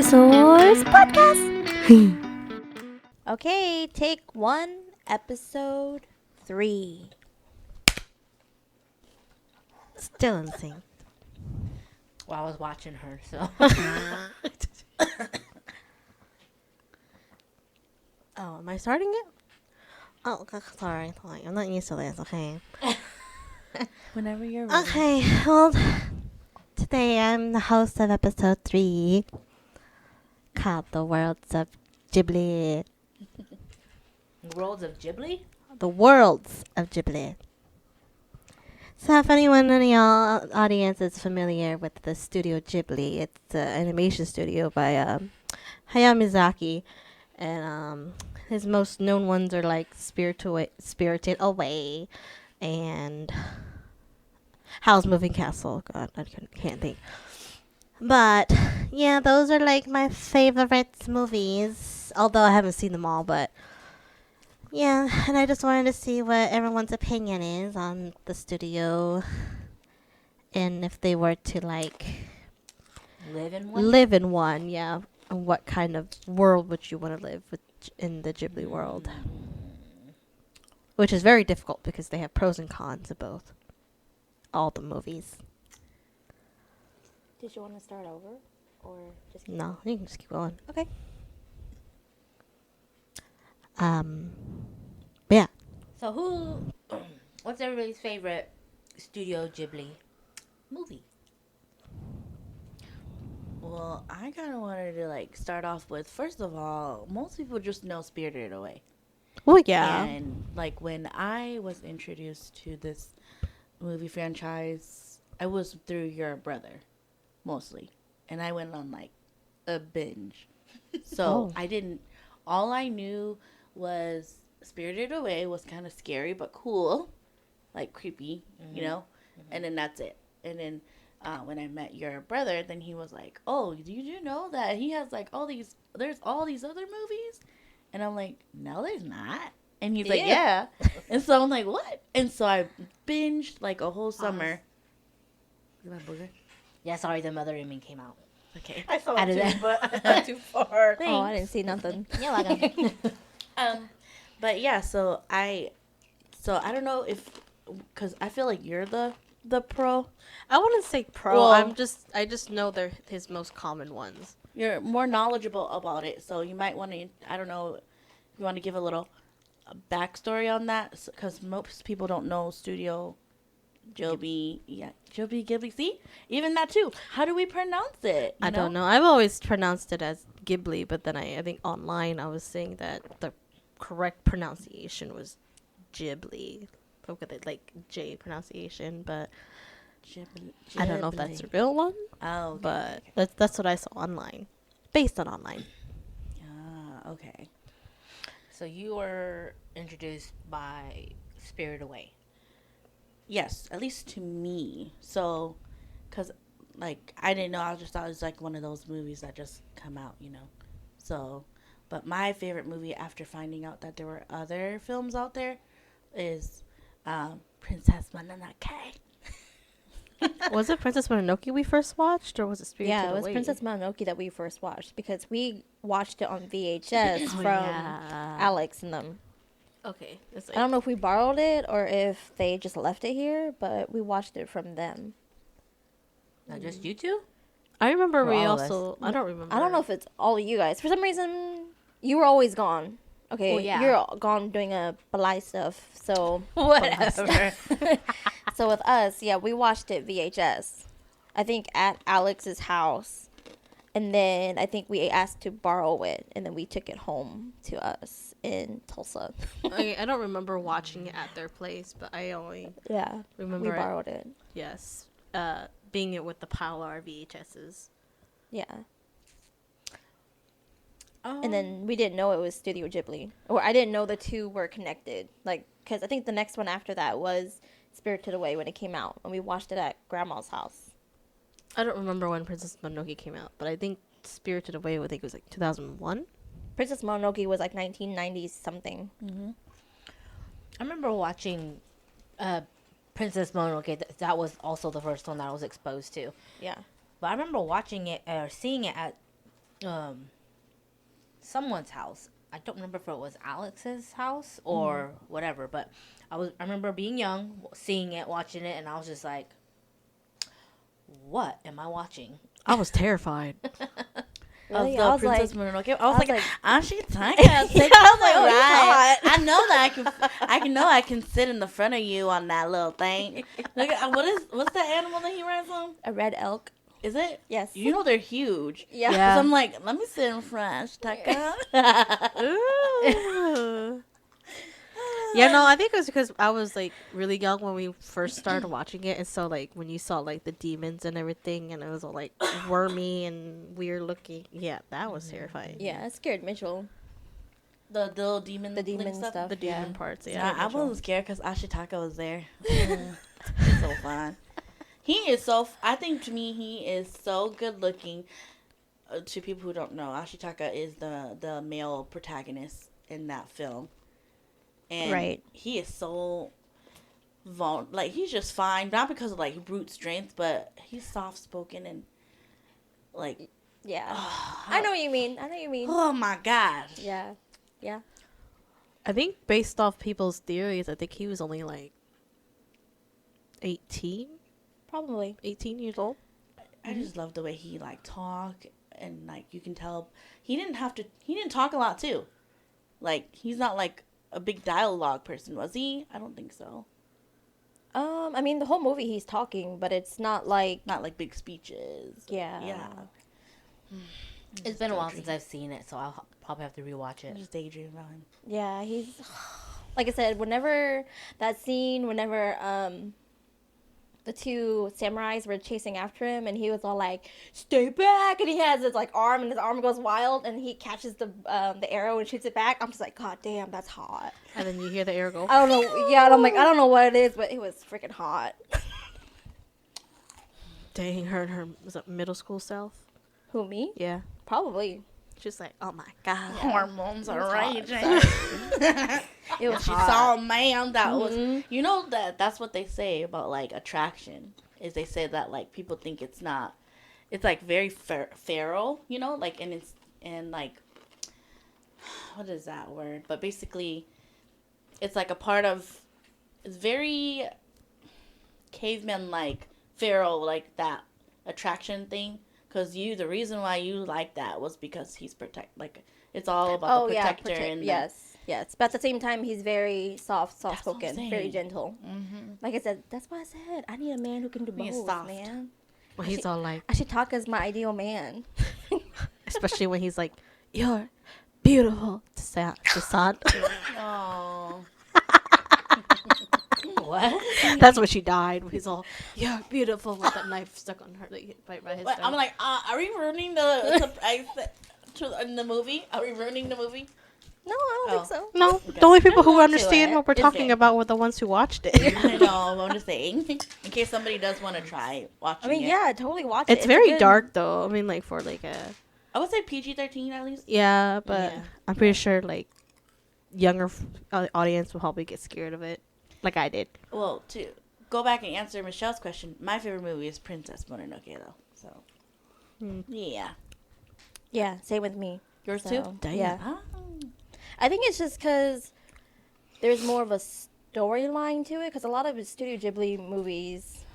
Source Podcast. Okay, take one, episode 3. Still in sync. Well, I was watching her, so. Oh, am I starting it? Oh, sorry. I'm not used to this, okay? Whenever you're ready. Okay, well, today I'm the host of episode 3, called The Worlds of Ghibli. Worlds of Ghibli? The Worlds of Ghibli. So if anyone in the audience is familiar with the Studio Ghibli, it's an animation studio by Hayao Miyazaki. And his most known ones are like Spirited Away and Howl's Moving Castle. God, I can't think. But yeah, those are like my favorite movies. Although I haven't seen them all, but yeah, and I just wanted to see what everyone's opinion is on the studio, and if they were to like Live in one? Yeah. And what kind of world would you want to live with in the Ghibli world? Which is very difficult because they have pros and cons of both. All the movies. Did you want to start over, or just keep No, you can just keep going. Okay. Yeah. So what's everybody's favorite Studio Ghibli movie? Well, I kind of wanted to like start off with, first of all, most people just know Spirited Away. Well, yeah. And like when I was introduced to this movie franchise, I was through your brother, mostly. And I went on like a binge. So all I knew was Spirited Away was kind of scary but cool, like creepy, you know? And then that's it. And then when I met your brother, then he was like, oh, do you know that he has like there's all these other movies? And I'm like, no, there's not. And he's like, yeah. And so I'm like, what? And so I binged like a whole summer. Is that booger? Yeah, sorry, the mother in me came out. Okay. I saw it too, but not too far. Oh, I didn't see nothing. You're welcome. But yeah, so I don't know if, because I feel like you're the pro. I wouldn't say pro. Well, I just know they're his most common ones. You're more knowledgeable about it, so you might want to, I don't know, you want to give a little backstory on that, because most people don't know Studio Ghibli. Yeah, Ghibli. See, even that too. How do we pronounce it? I don't know. I've always pronounced it as Ghibli, but then I think online I was saying that the correct pronunciation was Ghibli. With it like J pronunciation, but Ghibli. I don't know if that's a real one. Oh, okay, but okay. that's what I saw online, based on online. Okay. So you were introduced by Spirit Away. Yes, at least to me. So, because, like, I didn't know. I just thought it was, like, one of those movies that just come out, you know. So, but my favorite movie after finding out that there were other films out there is Princess Mononoke. Was it Princess Mononoke we first watched, or was it Spirited Away? Yeah, it was Princess Mononoke that we first watched, because we watched it on VHS from Alex and them. Okay. It's I don't know if we borrowed it or if they just left it here, but we watched it from them. Not just you two? I remember For we all of us. also. I don't remember. I don't know if it's all of you guys. For some reason, you were always gone. Okay, Well, yeah. you're gone doing a balai stuff, so Whatever. So with us, yeah, we watched it VHS. I think at Alex's house. And then I think we asked to borrow it, and then we took it home to us in Tulsa. I don't remember watching it at their place, but I only Yeah, remember we borrowed it. Yes, being it with the pile of our VHSs. Yeah. And then we didn't know it was Studio Ghibli. Or I didn't know the two were connected. Like, because I think the next one after that was Spirited Away when it came out. And we watched it at Grandma's house. I don't remember when Princess Mononoke came out, but I think Spirited Away, I think it was like 2001. Princess Mononoke was like 1990s something. Mm-hmm. I remember watching Princess Mononoke. That was also the first one that I was exposed to. Yeah. but I remember watching it or seeing it at someone's house. I don't remember if it was Alex's house or whatever, but I remember being young, seeing it, watching it, and I was just like, "What am I watching?" I was terrified. Really? Of the I was Princess like, Mononoke. I was like, Ashita. I was like, oh, right. you I know that I can sit in the front of you on that little thing. Look at what's the animal that he rides on? a red elk. Is it? Yes. You know they're huge. Yeah. Yeah. So I'm like, let me sit in front, Ashitaka. Ooh. Yeah, no, I think it was because I was like really young when we first started watching it, and so like when you saw like the demons and everything, and it was all like wormy and weird looking. Yeah, that was terrifying. Yeah, it scared Mitchell. The little demon, The demon stuff. stuff. The demon Yeah. parts. Yeah, Yeah, I wasn't scared because Ashitaka was there. He's so fun. He is so. I think to me, he is so good looking. To people who don't know, Ashitaka is the male protagonist in that film, and Right. he is so like he's just fine, not because of like brute strength, but he's soft spoken and like Yeah. I know what you mean. oh my god. Yeah. Yeah. I think based off people's theories, I think he was only like 18 Probably. years old. I just love the way he like talk and like you can tell he didn't talk a lot too. Like he's not like a big dialogue person, was he? I don't think so. I mean, the whole movie he's talking, but it's not like. Not like big speeches. Yeah. Yeah. It's been a while since I've seen it, so I'll probably have to rewatch I it. just daydream about him. Yeah, he's. Like I said, whenever the two samurais were chasing after him, and he was all like, "Stay back!" and he has his like arm, and his arm goes wild, and he catches the arrow and shoots it back. I'm just like, God damn, that's hot. And then you hear the air go. I don't know. Yeah, and I'm like, I don't know what it is, but it was freaking hot. Dang, her was it middle school self? Who, me? Yeah. Probably. She's like, oh my god. Hormones are hot, raging. It was She hot. saw a man that was, Mhm. you know, that's what they say about like attraction is they say that like people think it's like very feral, you know, like and like what is that word? But basically, it's like a part of it's very caveman like feral like that attraction thing. Because the reason why you like that was because he's it's all about the protector and yes. But at the same time, he's very soft what I'm spoken, very saying. gentle. Mm-hmm. Like I said, that's why I said I need a man who can do He's both, soft. man. Well, he's all like, Ashitaka's my ideal man. especially when he's like, you're beautiful. To Sad. Oh. What? That's when she died. He's all, You're beautiful with that knife stuck on her, like, right by his but stomach. I'm like, are we ruining the surprise in the movie? Are we ruining the movie? No, I don't think so. No, Okay. the only people There's who more to understand it. what we're Is talking there? about were the ones who watched it. I know. I'm just saying, in case somebody does want to try watching I mean, it. yeah, totally watch it. It's a very good- dark though. I mean, like for like a I would say PG-13 at least. yeah, but Yeah. I'm pretty sure like younger audience will probably get scared of it, like I did. Well, to go back and answer Michelle's question, my favorite movie is Princess Mononoke, though. So, yeah. Yeah, same with me. Yours So, too? Damn. Yeah. Oh. I think it's just because there's more of a storyline to it. Because a lot of his Studio Ghibli movies,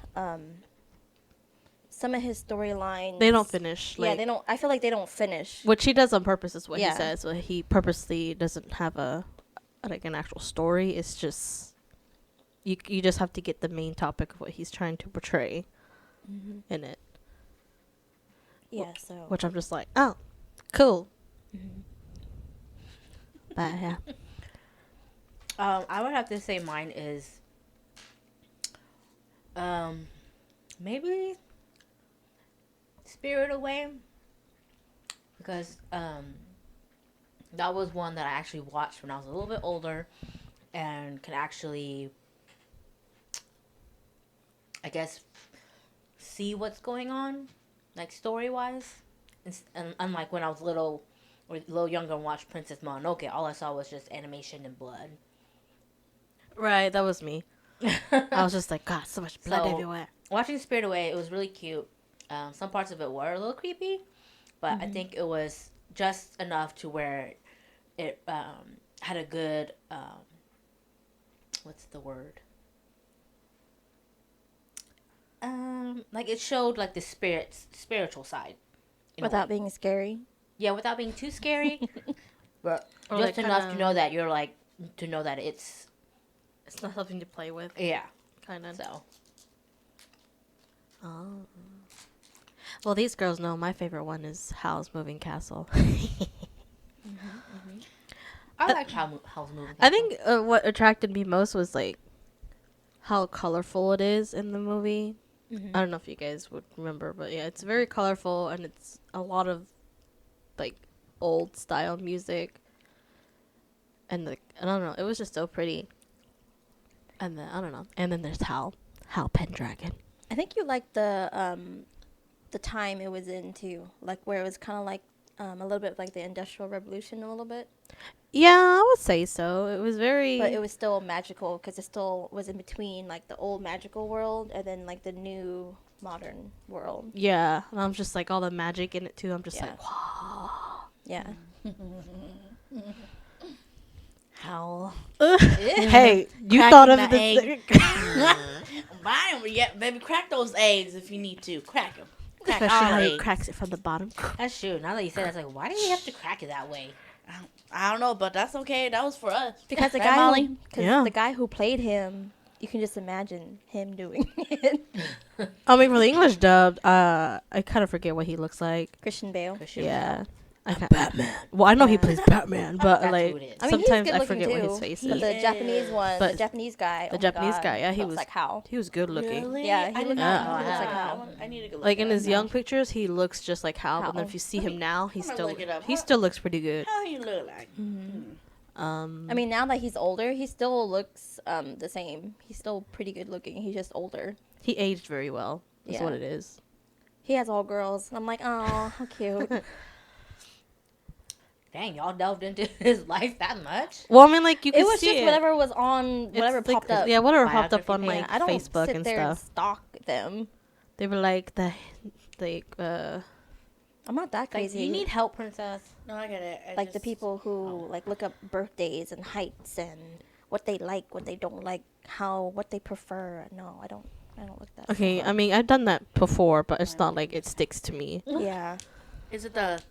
some of his storylines They don't finish. Yeah, Like, they don't. I feel like they don't finish. Which he does on purpose, is what Yeah. he says. But he purposely doesn't have like an actual story. It's just you just have to get the main topic of what he's trying to portray in it. Yeah, so Which I'm just like, oh, cool. But yeah, I would have to say mine is, maybe Spirit Away, because that was one that I actually watched when I was a little bit older, and could actually, I guess, see what's going on, like story wise, and unlike when I was little. Or a little younger and watched Princess Mononoke, all I saw was just animation and blood. right. That was me. I was just like, God, so much blood So- everywhere. Watching Spirit Away, it was really cute. Some parts of it were a little creepy, but I think it was just enough to where it had a good what's the word? Like it showed like the spiritual side in a Without way. being scary. Yeah, without being too scary, but Or, just like, enough kinda- to know that you're like to know that it's It's not something to play with, yeah. kind of. So Oh. Well, these girls know my favorite one is Howl's Moving Castle. I like Howl's Moving. I think what attracted me most was like how colorful it is in the movie. I don't know if you guys would remember, but yeah, it's very colorful and it's a lot of like old style music. And like I don't know, it was just so pretty. And then I don't know. And then there's Howl Pendragon. I think you liked the time it was in too, like where it was kind of like a little bit like the Industrial Revolution a little bit, Yeah, I would say so. It was very but it was still magical because it still was in between like the old magical world and then like the new modern world. yeah, and I'm just like all the magic in it too. I'm just Yeah. like, wow. Yeah. Howl. Hey, you Cracking thought of the this? egg. Buy 'em, yeah, baby. Crack those eggs if you need to. Crack them. Crack Especially all how he eggs. cracks it from the bottom. that's true. Now that you say that, it's like, why do you have to crack it that way? I don't know, but that's okay. That was for us. Because the Right, guy, Molly? Yeah. the guy who played him, you can just imagine him doing it. I mean, for the English dubbed, I kind of forget what he looks like. Christian Bale. Christian Yeah. I can't, Batman. well, I know he Yeah. plays Batman, but That's like who it is. I mean, he's sometimes good I looking forget what too, his face but is. the He Japanese is. one, But the Japanese guy, the oh my Japanese God, guy, yeah, he looks was- like Hal. He was good looking. Really? Yeah, he I looked did Yeah. not know Looks like that. Hal. I need to go look Like it in up his now. young pictures, he looks just like Hal, but then if you see him now, he I'm gonna still look it up. he How- still looks pretty good. How he look like? I mean, now that he's older, he still looks the same. He's still pretty good looking. He's just older. He aged very well. That's Yeah. what it is. He has all girls. I'm like, oh, how cute. Dang, y'all delved into his life that much? Well, I mean, like you can It was see just whatever was on, whatever It's like- popped up. Yeah, whatever popped up Biography on page. like Yeah, I don't Facebook sit and there stuff. and stalk them. They were like like I'm not that Like, crazy. you need help, princess. No, I get it. I like the just- people who like look up birthdays and heights and what they like, what they don't like, what they prefer. No, I don't look that. okay. stuff I up. mean, I've done that before, but it's not like it sticks to me. Yeah. Is it the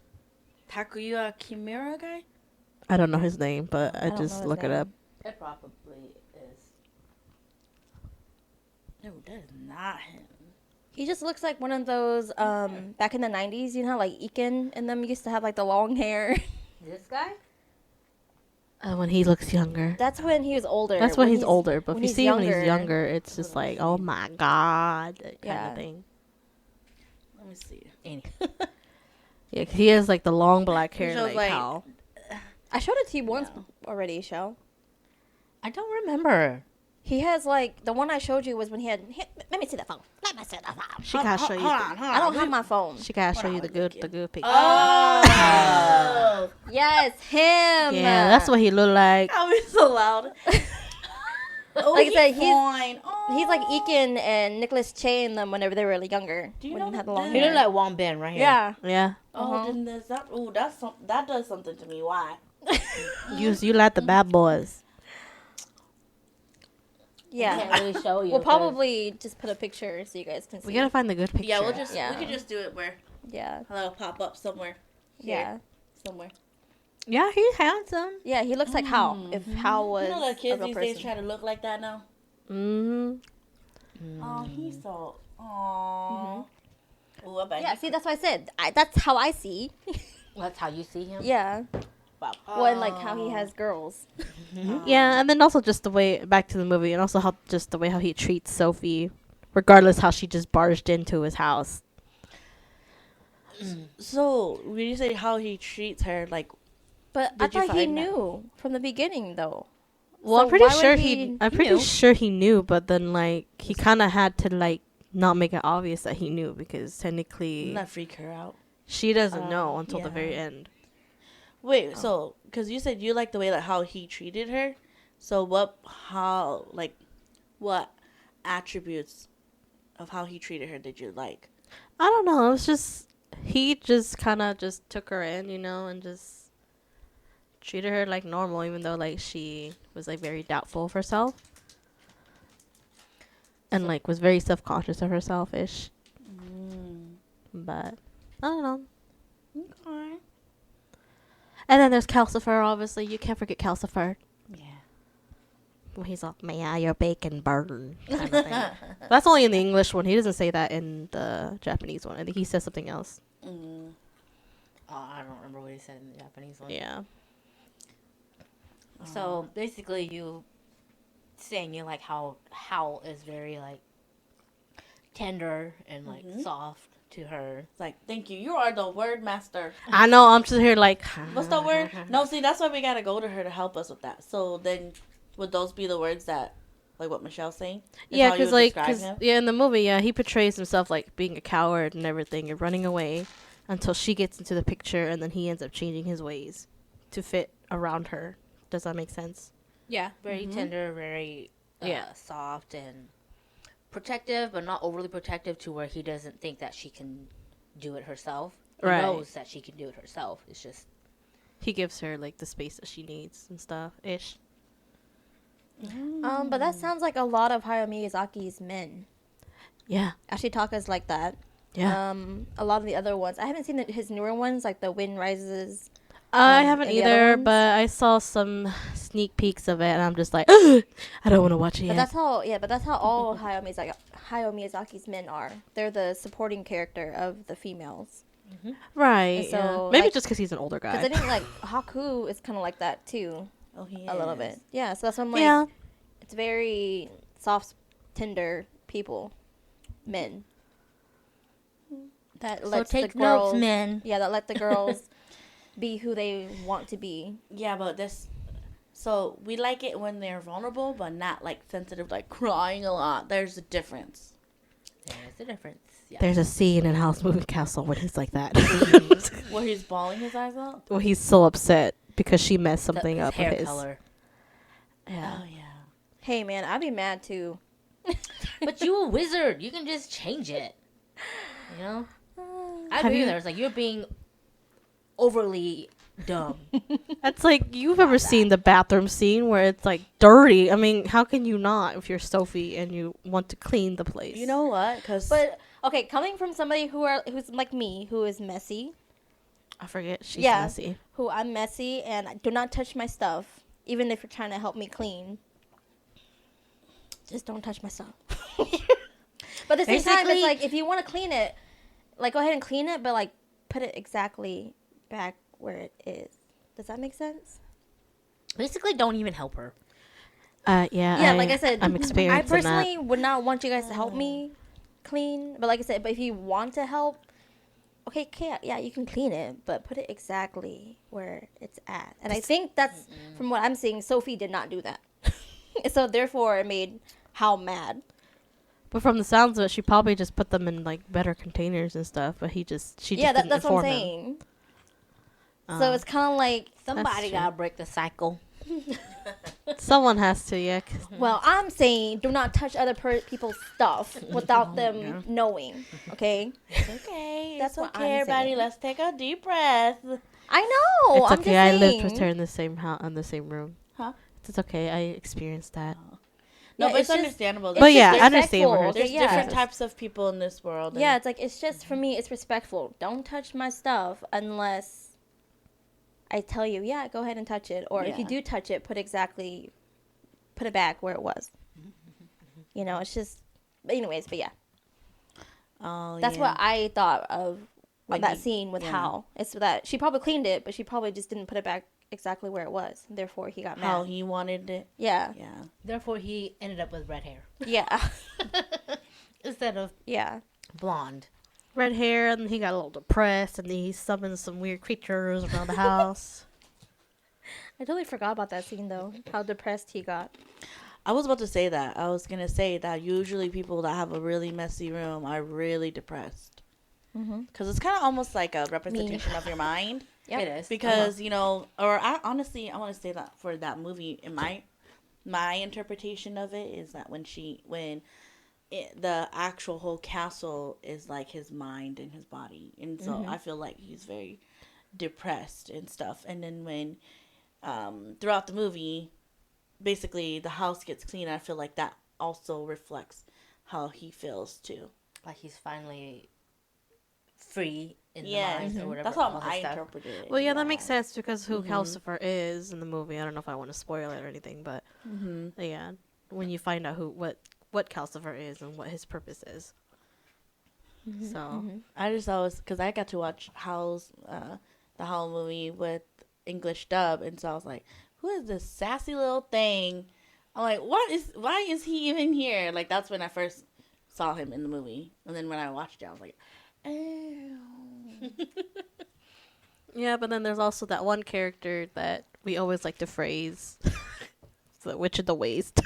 Takuya Kimura guy? I don't know his name, but I I don't just know his look it name. up. It probably is. No, that is not him. He just looks like one of those back in the 90s, you know how like Iken and them used to have like the long hair. This guy? When he looks younger. That's when he was older. That's when he's older. But if when you he's see him when he's younger, it's just Let me like, oh see. my god, that kind Yeah. of thing. Let me see. Any. Yeah, 'cause he has like the long black hair, shows, like, like- Hal. I showed it to you once No. already, Shell. I don't remember. He has like the one I showed you was when he had. Let me see the phone. Let me see the phone. She gotta show you. Hold on, hold on. I don't have my phone. She gotta show Hold you on, the let me good, look the in. good picture. Oh, Yes, him. Yeah, that's what he look like. I'll be so loud. Oh, Like I said, he's- fine. He's like Oh. Iken and Nicholas Che and them whenever they were really younger. Do you when know they had that- the long He hair. look like Wong Ben right here. Yeah. Yeah, Oh, Uh-huh. then there's that. Oh, that does something to me. Why? you like the bad boys. I Yeah. can't really show you. We'll 'cause probably just put a picture so you guys can see. We gotta find the good picture. Yeah, we Yeah. could just do it where Yeah. it'll pop up somewhere. Yeah. Somewhere. Yeah, he's handsome. Yeah, he looks like Hal. If Hal was You know, the a kids real these person. days try to look like that now. Mm-hmm. Oh, he's so. Aww. Oh, I bet. Yeah, see, that's what I said. That's how I see. That's how you see him? Yeah. Wow. Well, and like how he has girls. Yeah, and then also just the way back to the movie, and also how just the way how he treats Sophie, regardless how she just barged into his house. So, when you say how he treats her, like, But I Did you thought he find that? knew from the beginning, though. Well, So I'm pretty why would sure he I'm pretty knew? sure he knew, but then like he kind of had to like not make it obvious that he knew because technically doesn't that freak her out? she doesn't know until the yeah. very end. Wait, so, because you said you like the way that how he treated her. So, what attributes of how he treated her did you like? I don't know. It was just he just kind of just took her in, and just treated her like normal, even though like she was like very doubtful of herself and So- like was very self conscious of herself ish. Mm. But I don't know. Okay. And then there's Calcifer. Obviously, you can't forget Calcifer. Yeah. When he's like, "May I your bacon burn?" kind of thing. That's only in the English one. He doesn't say that in the Japanese one. I think he says something else. Mm. Oh, I don't remember what he said in the Japanese one. Yeah. So basically, you saying you like how Howl is very like tender and like soft to her. It's like, thank you. You are the word master. I know. I'm just here like. What's the word? No, see, that's why we gotta go to her to help us with that. So then, would those be the words that, like what Michelle's saying? Is Yeah, how you because would like, describe him? in the movie, yeah, he portrays himself like being a coward and everything and running away until she gets into the picture, and then he ends up changing his ways to fit around her. Does that make sense? Yeah, very tender, very soft and protective, but not overly protective to where he doesn't think that she can do it herself. He Right. knows that she can do it herself. It's just He gives her like the space that she needs and stuff ish. But that sounds like a lot of Hayao Miyazaki's men. Yeah. Ashitaka's like that. Yeah. A lot of the other ones. I haven't seen his newer ones, like The Wind Rises. I haven't and the other either, ones? but I saw some sneak peeks of it, and I'm just like, I don't want to watch it But yet. that's how all Hayao Miyazaki's men are. They're the supporting character of the females. Right. And so, yeah. Maybe like- just because he's an older Because guy. I think like Haku is kind of like that too, Oh, he a little is. bit. Yeah, so that's why I'm like, Yeah. it's very soft, tender people, men. That so lets take the girls, notes, men. yeah, that let the girls be who they want to be. Yeah, but this. So we like it when they're vulnerable, but not like sensitive, like crying a lot. There's a difference. There's a difference. Yeah. There's a scene in House Moving Castle when he's like that. Where he's bawling his eyes out. Well, he's so upset because she messed something his up hair with his. color. Yeah. Oh yeah. Hey man, I'd be mad too. But you a wizard. You can just change it. You know? I Have agree you- with her. It's like you're being overly dumb. That's like, you've ever seen the bathroom scene where it's like dirty. I mean, how can you not if you're Sophie and you want to clean the place? You know what? Because But okay, coming from somebody who's like me, who is messy, I forget. She's Yeah. messy. who I'm messy and do not touch my stuff, even if you're trying to help me clean. Just don't touch my stuff. But at the same time, it's Basically- like if you want to clean it, like go ahead and clean it, but like put it exactly back where it is. Does that make sense? Basically, don't even help her. Yeah. Yeah, like I said, I'm experiencing I personally that. would not want you guys to help me clean. But like I said, but if you want to help, okay, yeah, you can clean it, but put it exactly where it's at. And I think that's from what I'm seeing, Sophie did not do that. So therefore, it made Hal mad. But from the sounds of it, she probably just put them in like better containers and stuff. But she just Yeah, didn't that's what I'm inform him. saying. So it's kind of like, Somebody true. gotta break the cycle. Someone has to, yeah. 'Cause well, I'm saying do not touch other people's stuff without them knowing. Okay, okay, That's it's what okay, I'm everybody. saying. Let's take a deep breath. I know. it's I'm okay. just I saying. lived with her in the same house, in the same room. Huh? It's okay. I experienced that. No, Yeah, but it's it's just- understandable. it's But There's, yeah, just I understand where her. respectful. there's Yeah. different types of people in this world. and- Yeah, it's like it's just for me. It's respectful. Don't touch my stuff unless I tell you. Yeah, go ahead and touch it. Or if you Yeah. do touch it, put it back where it was. You know, it's just. But anyways, but yeah, Oh, that's yeah. what I thought of Like that you- scene with yeah. Hal. It's that she probably cleaned it, but she probably just didn't put it back exactly where it was. Therefore, he got How mad. he wanted it. Yeah, Yeah. Therefore, he ended up with red hair yeah, instead of yeah. blonde. Red hair, and he got a little depressed, and he summoned some weird creatures around the house. I totally forgot about that scene though. How depressed he got. I was about to say that. I was gonna say that usually people that have a really messy room are really depressed Mm-hmm. because it's kind of almost like a representation of your mind. Yep. It is Because you know, or I honestly, I want to say that for that movie, in my interpretation of it is that when the actual whole castle is like his mind and his body, and so I feel like he's very depressed and stuff. And then when throughout the movie, basically the house gets clean, I feel like that also reflects how he feels too. Like he's finally free in the Yeah, mind or whatever. that's how all his I stuff. interpreted it. Well, yeah, that makes sense because who Mhm. Calcifer is in the movie. I don't know if I want to spoil it or anything, but yeah, when you find out what Calcifer is and what his purpose is. So I just always, because I got to watch Howl's the Howl movie with English dub, and so I was like, who is this sassy little thing? I'm like, why is he even here? Like, that's when I first saw him in the movie, and then when I watched it, I was like, oh. yeah, but then there's also that one character that we always like to phrase, it's the Witch of the Waste.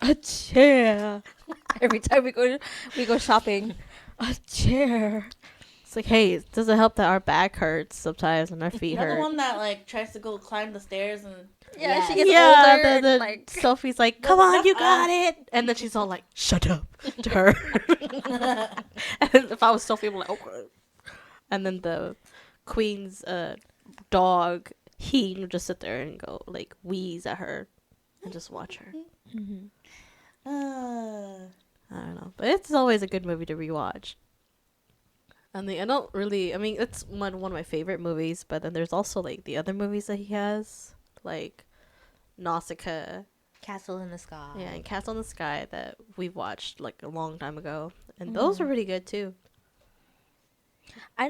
A chair. Every time we go shopping, a chair. It's like, hey, it doesn't help that our back hurts sometimes and our feet You're the hurt. one that like tries to go climb the stairs and Yeah, she Yes. gets Yeah, older. the and, like, Sophie's like, come on, you that's got it. And then she's all like, shut up to her. And if I was Sophie, I'm like, okay. And then the queen's dog, he would just sit there and go, like, wheeze at her and just watch her. I don't know. But it's always a good movie to rewatch. And I don't really, I mean, it's one of my favorite movies, but then there's also, like, the other movies that he has, like Nausicaa. Castle in the Sky. Yeah, and Castle in the Sky that we've watched like a long time ago, and those were pretty good too. I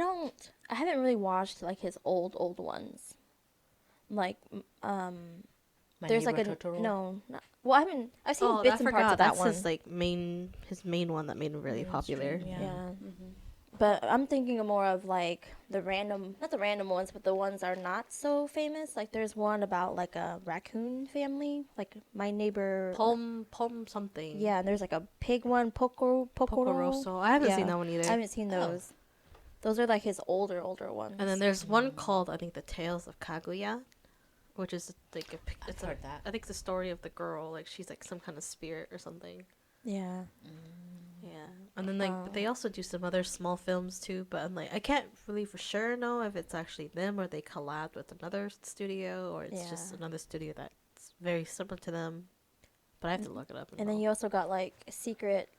haven't really watched like his old ones. Like My there's like Neighbor a Totoro? no, not, well I've seen I bits and parts of that That's one. his like his main one that made him really popular. Yeah. But I'm thinking more of like not the random ones, but the ones that are not so famous. Like there's one about like a raccoon family, like My Neighbor. Palm something. Yeah, and there's like a pig one, Pocoro. Pocoroso. I haven't seen that one either. I haven't seen those. Those are like his older ones. And then there's one called, I think, The Tales of Kaguya, which is like I've heard that. I think it's the story of the girl, like she's like some kind of spirit or something. Yeah. Yeah, and then like they also do some other small films too, but I'm like I can't really for sure know if it's actually them or they collabed with another studio or it's just another studio that's very similar to them. But I have to look it up. And then you also got like Secret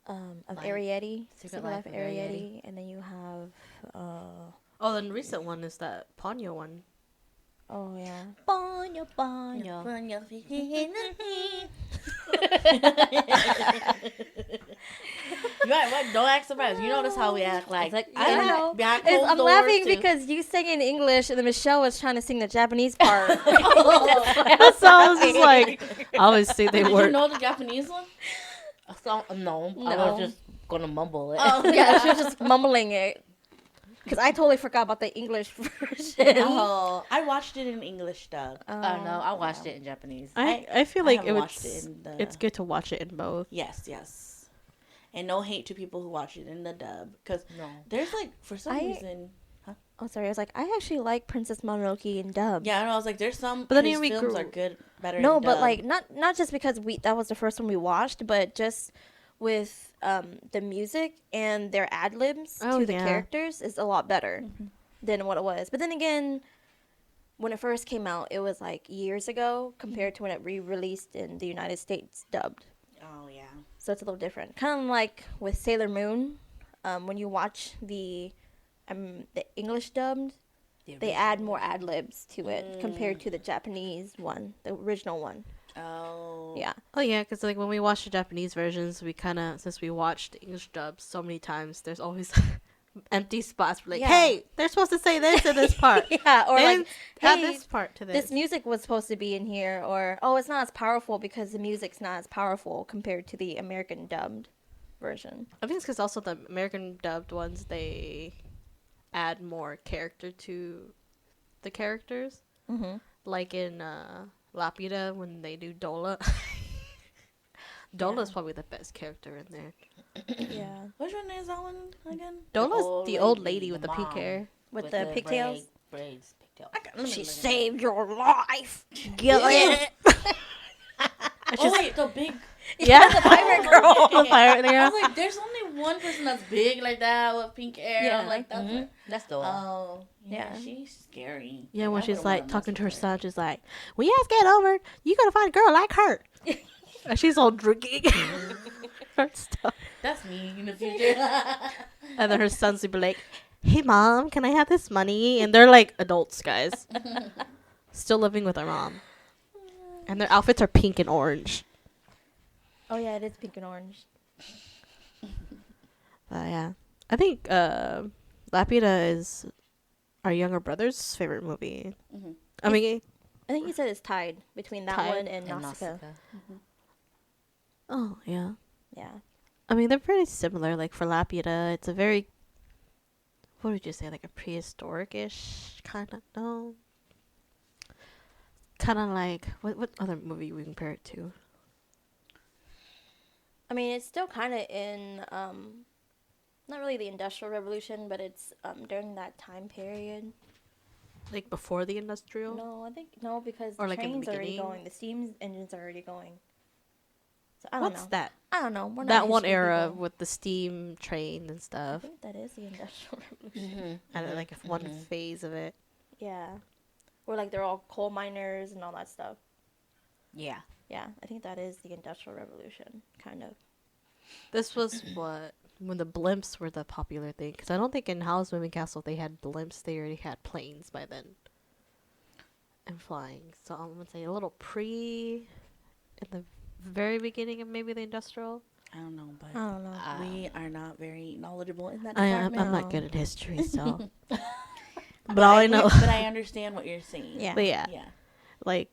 of Life. Arietti. Secret Life of Arietti. And then you have oh, the recent one is that Ponyo one. oh yeah. Ponyo, Ponyo. Right, what? Don't act surprised. You notice how we act like, like, I I know. know. Behind It's, closed I'm doors, laughing too. because you sang in English and then Michelle was trying to sing the Japanese part. So I was just like, obviously they Did you weren't. know the Japanese one? No, I No. was just gonna mumble it. Oh, Yeah, she was just mumbling it. Because I totally forgot about the English version. Oh, I watched it in English dub. Oh no, I watched it in Japanese. I feel like haven't it watched was. it in the- It's good to watch it in both. Yes. And no hate to people who watch it in the dub. Because No. there's like, for some reason... Oh, sorry. I was like, I actually like Princess Mononoke in dub. Yeah, I know. I was like, there's some But then his we films grew- are good, better No, in but dub. like not just because that was the first one we watched, but just with the music and their ad libs Oh, to the yeah. characters is a lot better than what it was. But then again, when it first came out, it was like years ago compared to when it re-released in the United States dubbed. Oh, yeah. So it's a little different. Kind of like with Sailor Moon, when you watch the English dubbed, they add more ad libs to it compared to the Japanese one, the original one. Oh. Yeah. Oh yeah, because like when we watch the Japanese versions, we kind of since we watched the English dubs so many times, there's always empty spots. We're like, Yeah. hey, they're supposed to say this in this part. Yeah, or And like, add hey, this part to this music was supposed to be in here, or oh, it's not as powerful because the music's not as powerful compared to the American dubbed version. I think it's because also the American dubbed ones they add more character to the characters. Mm-hmm. Like in Lapida when they do Dola. Dola's probably the best character in there. Yeah, Which one is that one again? Dola's the old lady with the mom. pink hair. with the pigtails. Braids, pigtails. She saved your life. Get it? Oh, wait, the big... Yeah, the pirate girl. the pirate I girl. was like, there's only one person that's big like that with pink hair. Yeah. I'm like, that's Mhm. her. That's the one. Oh, yeah, Yeah. she's scary. Yeah, Like, when I she's wouldn't wanna like talking mess to her with son, she's like, "When you guys get over, you gotta find a girl like her." And she's all drinking her stuff. That's me in the future. And then her sons would be like, "Hey, mom, can I have this money?" And they're like adults, guys, still living with their mom, and their outfits are pink and orange. Oh yeah, it is pink and orange. But yeah, I think Lapida is our younger brother's favorite movie. Mhm. I mean, I think he said it's tied between that Tied? one and And Nausicaa. Nausicaa. oh yeah. Yeah. I mean, they're pretty similar. Like for Lapida, it's a very, what would you say, like a prehistoric-ish kind of, no? Kind of like, what other movie we compare it to? I mean, it's still kind of in not really the Industrial Revolution, but it's during that time period. Like before the industrial? No, I think no, because Or the like in the trains are already beginning? going, the steam engines are already going. So I don't What's know. that? I don't know. We're not That one history era people. with the steam train and I stuff. think that is the Industrial Revolution. Mhm. And Mhm. like one Mhm. phase of it. Yeah, where like they're all coal miners and all that stuff. Yeah. Yeah, I think that is the Industrial Revolution, kind of. This was what, when the blimps were the popular thing. Because I don't think in Howl's Moving Castle they had blimps. They already had planes by then. And flying. So I'm going to say a little in the very beginning of maybe the industrial. I don't know, but I don't know. we are not very knowledgeable in that I'm department. not good at history, so. But all I know, But I understand what you're saying. Yeah. but yeah, Yeah. like,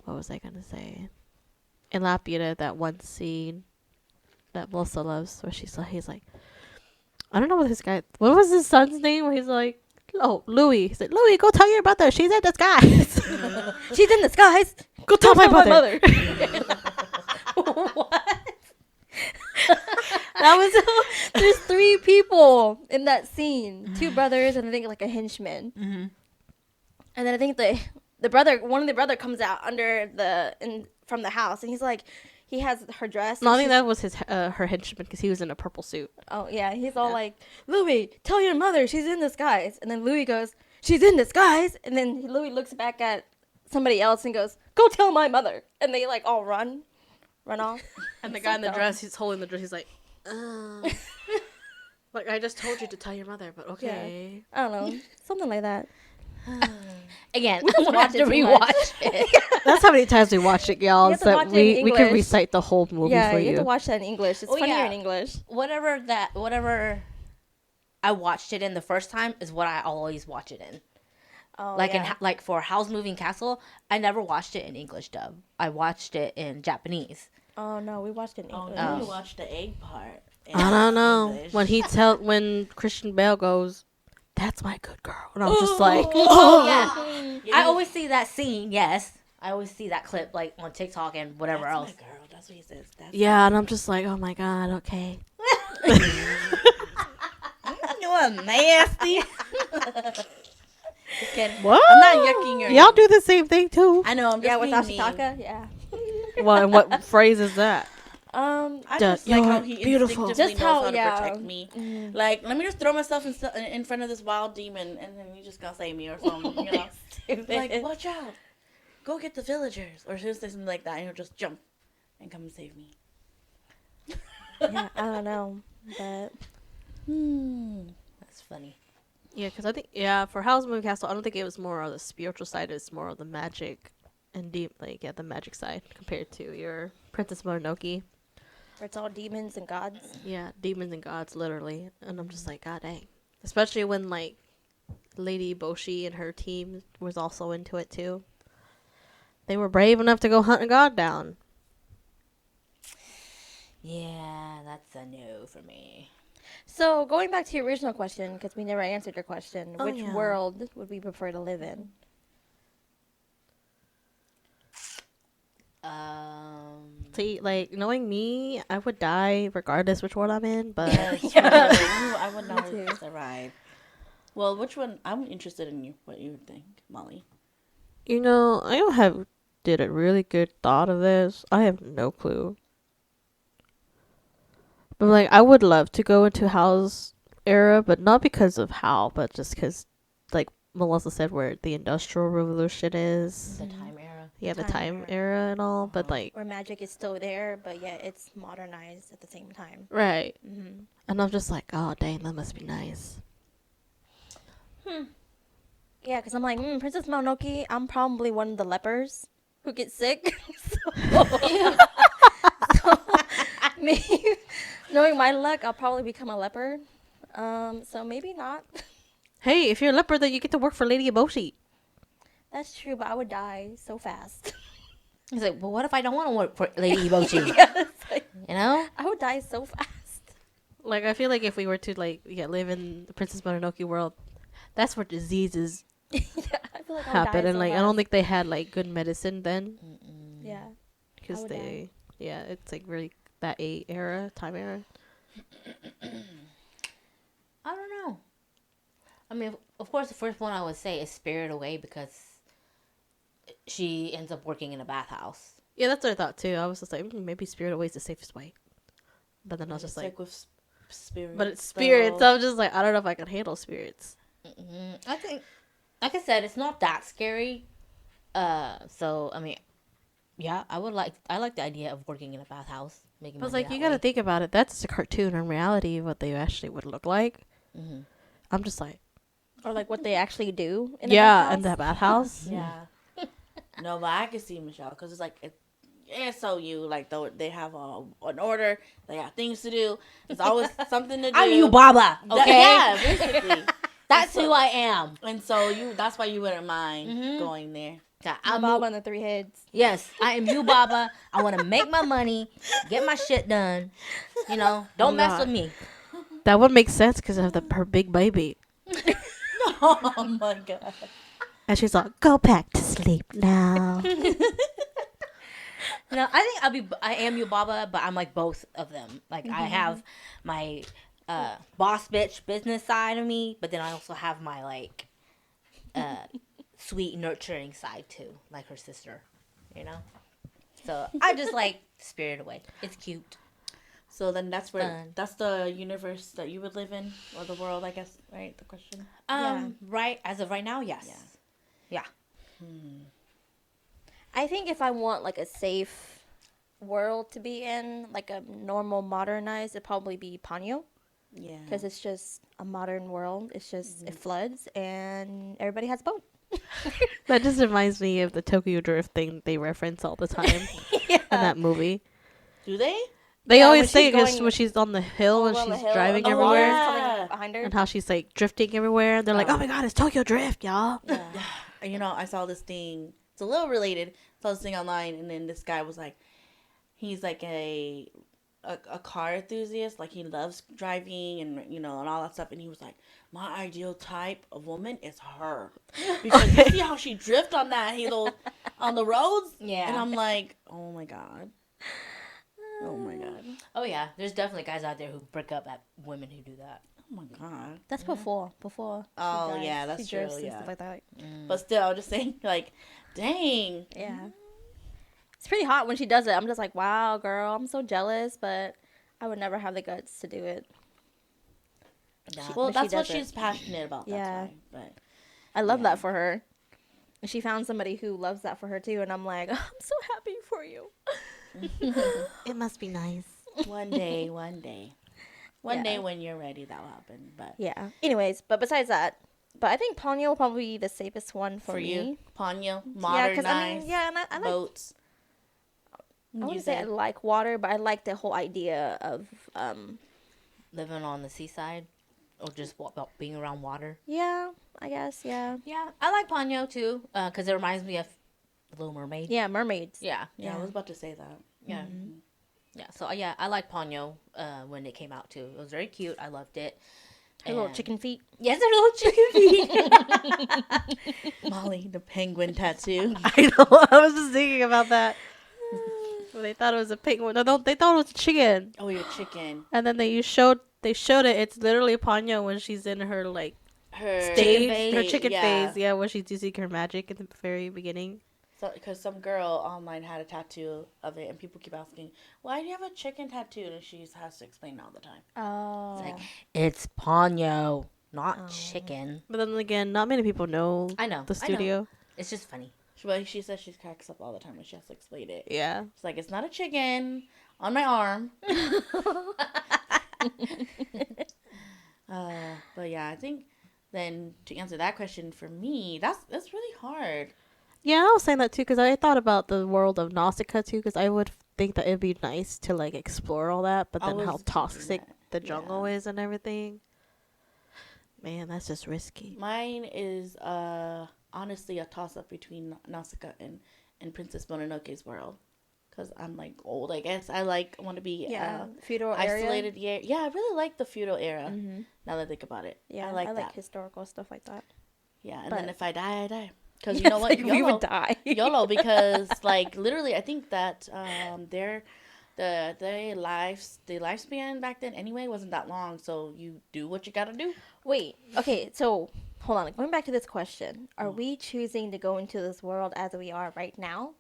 what was I gonna say? In Lapida, that one scene that Melissa loves, where he's like, I don't know what what was his son's name? Where he's like, oh, Louis. He said, Louis, go tell your mother she's in disguise. She's in disguise. Go tell my mother. What? That was there's 3 people in that scene, 2 brothers and I think like a henchman. Mm-hmm. And then I think one of the brother comes out from the house and he's like, he has her dress. No, I and think she's- that was her henchman because he was in a purple suit. Oh yeah, he's all Yeah. like, Louis, tell your mother she's in disguise. And then Louis goes, she's in disguise. And then Louis looks back at somebody else and goes, go tell my mother. And they like all run off. And the It's guy so in the dumb. dress, he's holding the dress. He's like, like I just told you to tell your mother, but okay. I don't know, something like that. Again, We I'm just gonna have watch to it too much. rewatch it. That's how many times we watch it, y'all. You have to So watch it in we can English. recite the whole movie Yeah, for you you. have to watch that in English. It's Oh, funnier yeah. in English. Whatever I watched it in the first time is what I always watch it in. Oh, Like yeah. like for Howl's Moving Castle, I never watched it in English dub. I watched it in Japanese. Oh no, we watched it in Oh, English. you Oh. need to watch the egg part. I don't know. English. When Christian Bale goes, that's my good girl. And I'm just like, Oh yeah, Yeah, I you- always see that scene. Yes, I always see that clip like on TikTok and whatever That's else. my girl. That's what he says. That's yeah. And I'm just like, oh my God, okay. You are nasty. Just kidding. What? I'm not yucking your. Y'all do the same thing too. I know. I'm just Yeah, with being mean. Ashitaka. Yeah. What, and what phrase is that? I Duh, just like how you're he beautiful. instinctively Just knows how- how to yeah. protect me. Mm. Like, let me just throw myself in front of this wild demon, and then you just gonna save me or something. You know, like watch out, go get the villagers, or he'll say something like that, and he'll just jump and come and save me. Yeah, I don't know, but That's funny. Yeah, because I think for Howl's Moving Castle, I don't think it was more of the spiritual side. It's more of the magic and deep, the magic side compared to your Princess Mononoke. where it's all demons and gods. Yeah, demons and gods, literally. And I'm just like, God dang. Especially when, like, Lady Boshi and her team was also into it, too. They were brave enough to go hunt a god down. Yeah, that's a no for me. So going back to your original question, because we never answered your question, Oh, which yeah. world would we prefer to live in? See, like, knowing me, I would die regardless which one I'm in, but... I would not too. survive. Well, which one? I'm interested in what you would think, Molly. You know, I don't have did a really good thought of this. I have no clue. But like, I would love to go into Hal's era, but not because of Hal, but just because, like Melissa said, where the Industrial Revolution is. The time era. Yeah, the Time time era and all. But Uh-huh. like, Where magic is still there, but yet it's modernized at the same time. right. Mm-hmm. And I'm just like, oh dang, that must be nice. Yeah, because I'm like, Princess Mononoke, I'm probably one of the lepers who get sick. So maybe, knowing my luck, I'll probably become a leper. So maybe not. Hey, if you're a leopard, then you get to work for Lady Eboshi. That's true, but I would die so fast. He's like, well, what if I don't want to work for Lady Eboshi? Yeah, it's like, You know? I would die so fast. Like, I feel like if we were to like live in the Princess Mononoke world, that's where diseases Yeah, I feel like I would happen, die and so like I fast. don't think they had like good medicine then, Yeah. because would they, yeah, it's like really that time era. I don't know. I mean, of course, the first one I would say is Spirit Away because she ends up working in a bathhouse. Yeah, that's what I thought too. I was just like, maybe Spirit Away is the safest way, but then I was just like, with spirits. but it's spirits. I was just like, I don't know if I can handle spirits. I think, like I said, it's not that scary. So I mean, yeah, I like the idea of working in a bathhouse, making. I was money like, that you got to way. think about it. That's a cartoon. In reality, what they actually would look like. Mhm. I'm just like, Or like what they actually do in yeah, the in the bathhouse. Yeah. No, but I can see Michelle because it's like it's so you like though they have an order, they have things to do. There's always something to do. I'm you, Baba. Okay, Yeah, basically. that's who I am. And so that's why you wouldn't mind Mhm. going there. Yeah, I'm I'm Bob you, on the three heads. yes, I am you, Baba. I want to make my money, get my shit done. You know, don't mess Nah. with me. That would make sense because of her big baby. Oh my god. And she's like, go back to sleep now. No, I think I am you, Baba, but I'm like both of them. Like I have my boss bitch business side of me, but then I also have my like sweet nurturing side too, like her sister. You know, so I just like Spirit Away. It's cute. So then that's where Fun. that's the universe that you would live in, or the world, I guess, right? The question. Right as of right now, yes. Yeah. Yeah. I think if I want like a safe world to be in, like a normal modernized, it'd probably be Ponyo. Yeah. Because it's just a modern world. It's just, it floods and everybody has a boat. That just reminds me of the Tokyo Drift thing they reference all the time in that movie. Do they? They Yeah, always when say she's because going when she's on the hill all and around the she's hill, driving and the everywhere, water's Yeah. coming behind her. and how she's like drifting everywhere. They're like, oh my god, it's Tokyo Drift, y'all. You know, I saw this thing. It's a little related. I saw this thing online, and then this guy was like, he's like a car enthusiast. Like he loves driving and and all that stuff. And he was like, my ideal type of woman is her because you see how she drift on that on the roads. Yeah. And I'm like, oh my god. Oh my god. Oh yeah. There's definitely guys out there who break up at women who do that. Oh my god. That's before she Oh, drives. yeah, that's she drifts true, and yeah. stuff like that. But still, I'm just saying, like, dang. Yeah. It's pretty hot when she does it. I'm just like, wow, girl, I'm so jealous, but I would never have the guts to do it. Well, But she that's what does it. she's passionate about. That's Yeah. why. But I love Yeah. that for her. And she found somebody who loves that for her too, and I'm like, I'm so happy for you. It must be nice. one day, one day Yeah. when you're ready, that will happen. But Yeah. Anyways, but besides that, but I think Ponyo will probably be the safest one for me. you, Ponyo, Yeah, modernized because I mean, yeah, and I like. boats. I You wouldn't say I said- like water, but I like the whole idea of Living on the seaside, or just being around water. yeah, I guess, yeah. Yeah, I like Ponyo too, because it reminds me of Little Mermaid. Yeah, mermaids. Yeah, Yeah, I Yeah. was about to say that. yeah, yeah. So yeah, I like Ponyo when it came out too. It was very cute. I loved it. Her little And- chicken feet. Yes, their little chicken feet. Molly, the penguin tattoo. I know. I was just thinking about that. They thought it was a penguin. No, they thought it was a chicken. Oh, your chicken. And then they showed it. It's literally Ponyo when she's in her like Her stage, phase. her chicken yeah. phase. Yeah, when she's using her magic in the very beginning. So, because some girl online had a tattoo of it, and people keep asking, "Why do you have a chicken tattoo?" And she has to explain all the time. Oh. It's like, it's Ponyo, not Oh. chicken. But then again, not many people know I know. the studio. It's just funny. But she says she cracks up all the time when she has to explain it. Yeah. It's like, it's not a chicken on my arm. But yeah, I think then to answer that question for me, that's really hard. Yeah, I was saying that too because I thought about the world of Nausicaa too because I would think that it'd be nice to like explore all that, but I then was how thinking toxic that, the jungle is and everything. Man, that's just risky. Mine is honestly a toss up between Nausicaa and Princess Mononoke's world. Because I'm like old, I guess. I want to be feudal isolated. Yeah, I really like the feudal era. Mm-hmm. Now that I think about it. Yeah, I like that. historical stuff like that. Yeah, and But- then if I die, I die. Because you know what? we would die. YOLO, because like literally I think that the lifespan back then anyway wasn't that long, so you do what you gotta do. Wait, okay, so hold on. Going back to this question, are we choosing to go into this world as we are right now?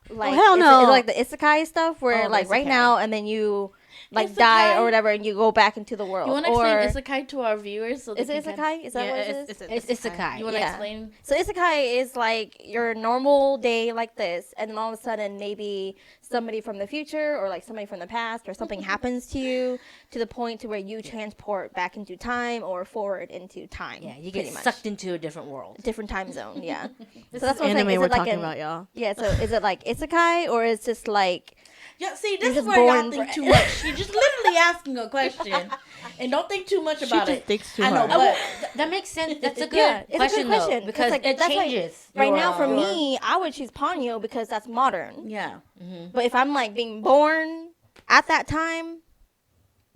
Like, hell is no. it like the isekai stuff where Oh, the like right isekai. now and then you like Isekai? die or whatever and you go back into the world? You want to or explain isekai to our viewers? So is they it can isekai? Is that what it is? It's isekai. You want to Yeah. explain? So isekai is like your normal day like this, and then all of a sudden maybe somebody from the future or like somebody from the past or something happens to you to the point to where you transport back into time or forward into time. Yeah, you pretty get much. sucked into a different world. Different time zone, yeah. This So that's is what I'm saying. anime Is we're it like talking an- about, y'all. Yeah, so is it like isekai or is just like Yeah, see, You're this is just where y'all born think for- too much. You're just literally asking a question, and don't think too much She about just it. thinks too I know, hard. but That makes sense. That's a good Yeah, it's a good question, question. though, It's because like- it that's why- changes. right now for your- me, I would choose Ponyo because that's modern. yeah, But if I'm like being born at that time,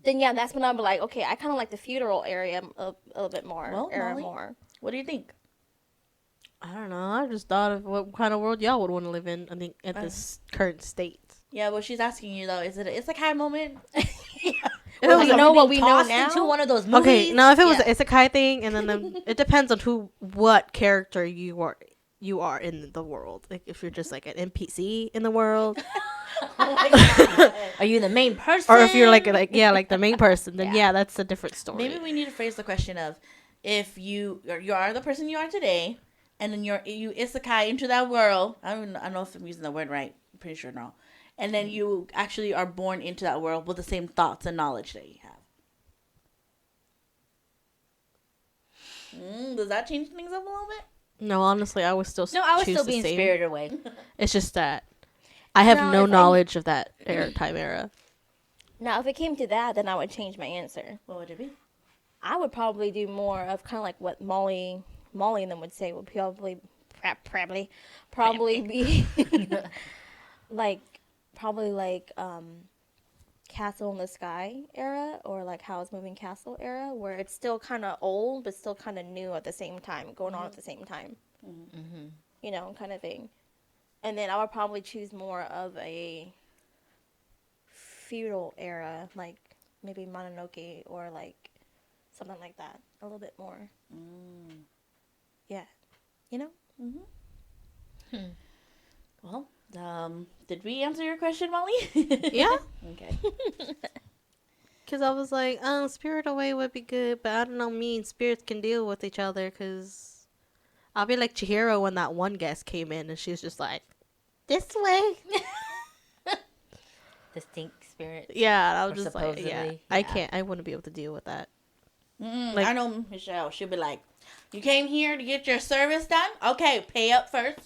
then yeah, that's when I'll be like, okay, I kind of like the feudal area a little bit more. Well, era Molly? more. what do you think? I don't know. I just thought of what kind of world y'all would want to live in. I think at this current state. Yeah, well, she's asking you though. Is it a isekai moment? Well, we Are know what being we know tossed now. into one of those movies. Okay, now if it was Yeah. an isekai thing, and then it depends on what character you are in the world. Like if you're just like an NPC in the world, Are you the main person? or if you're like the main person, then yeah, that's a different story. Maybe we need to phrase the question of, if you are the person you are today, and then you isekai into that world. I don't know if I'm using the word right. I'm pretty sure no. And then you actually are born into that world with the same thoughts and knowledge that you have. Does that change things up a little bit? No, honestly, I would still No, I was choose still the being same. spirited away. It's just that I have No, no if I- knowledge of that time era. Now, if it came to that, then I would change my answer. What would it be? I would probably do more of kind of like what Molly and them would say would probably be probably like Castle in the Sky era or like Howl's Moving Castle era, where it's still kind of old but still kind of new at the same time, going on at the same time. Mm-hmm. You know, kind of thing. And then I would probably choose more of a feudal era, like maybe Mononoke or like something like that. A little bit more. Yeah. You know? Well, did we answer your question, Molly? Yeah, Okay. because I was like, spirit away would be good, but I don't know. Me and spirits can deal with each other because I'll be like Chihiro when that one guest came in and she was just like, this way. Distinct spirit. Yeah, I was Or just like, yeah, supposedly, I yeah. can't. I wouldn't be able to deal with that. I know Michelle. She'll be like, "You came here to get your service done? Okay, pay up first.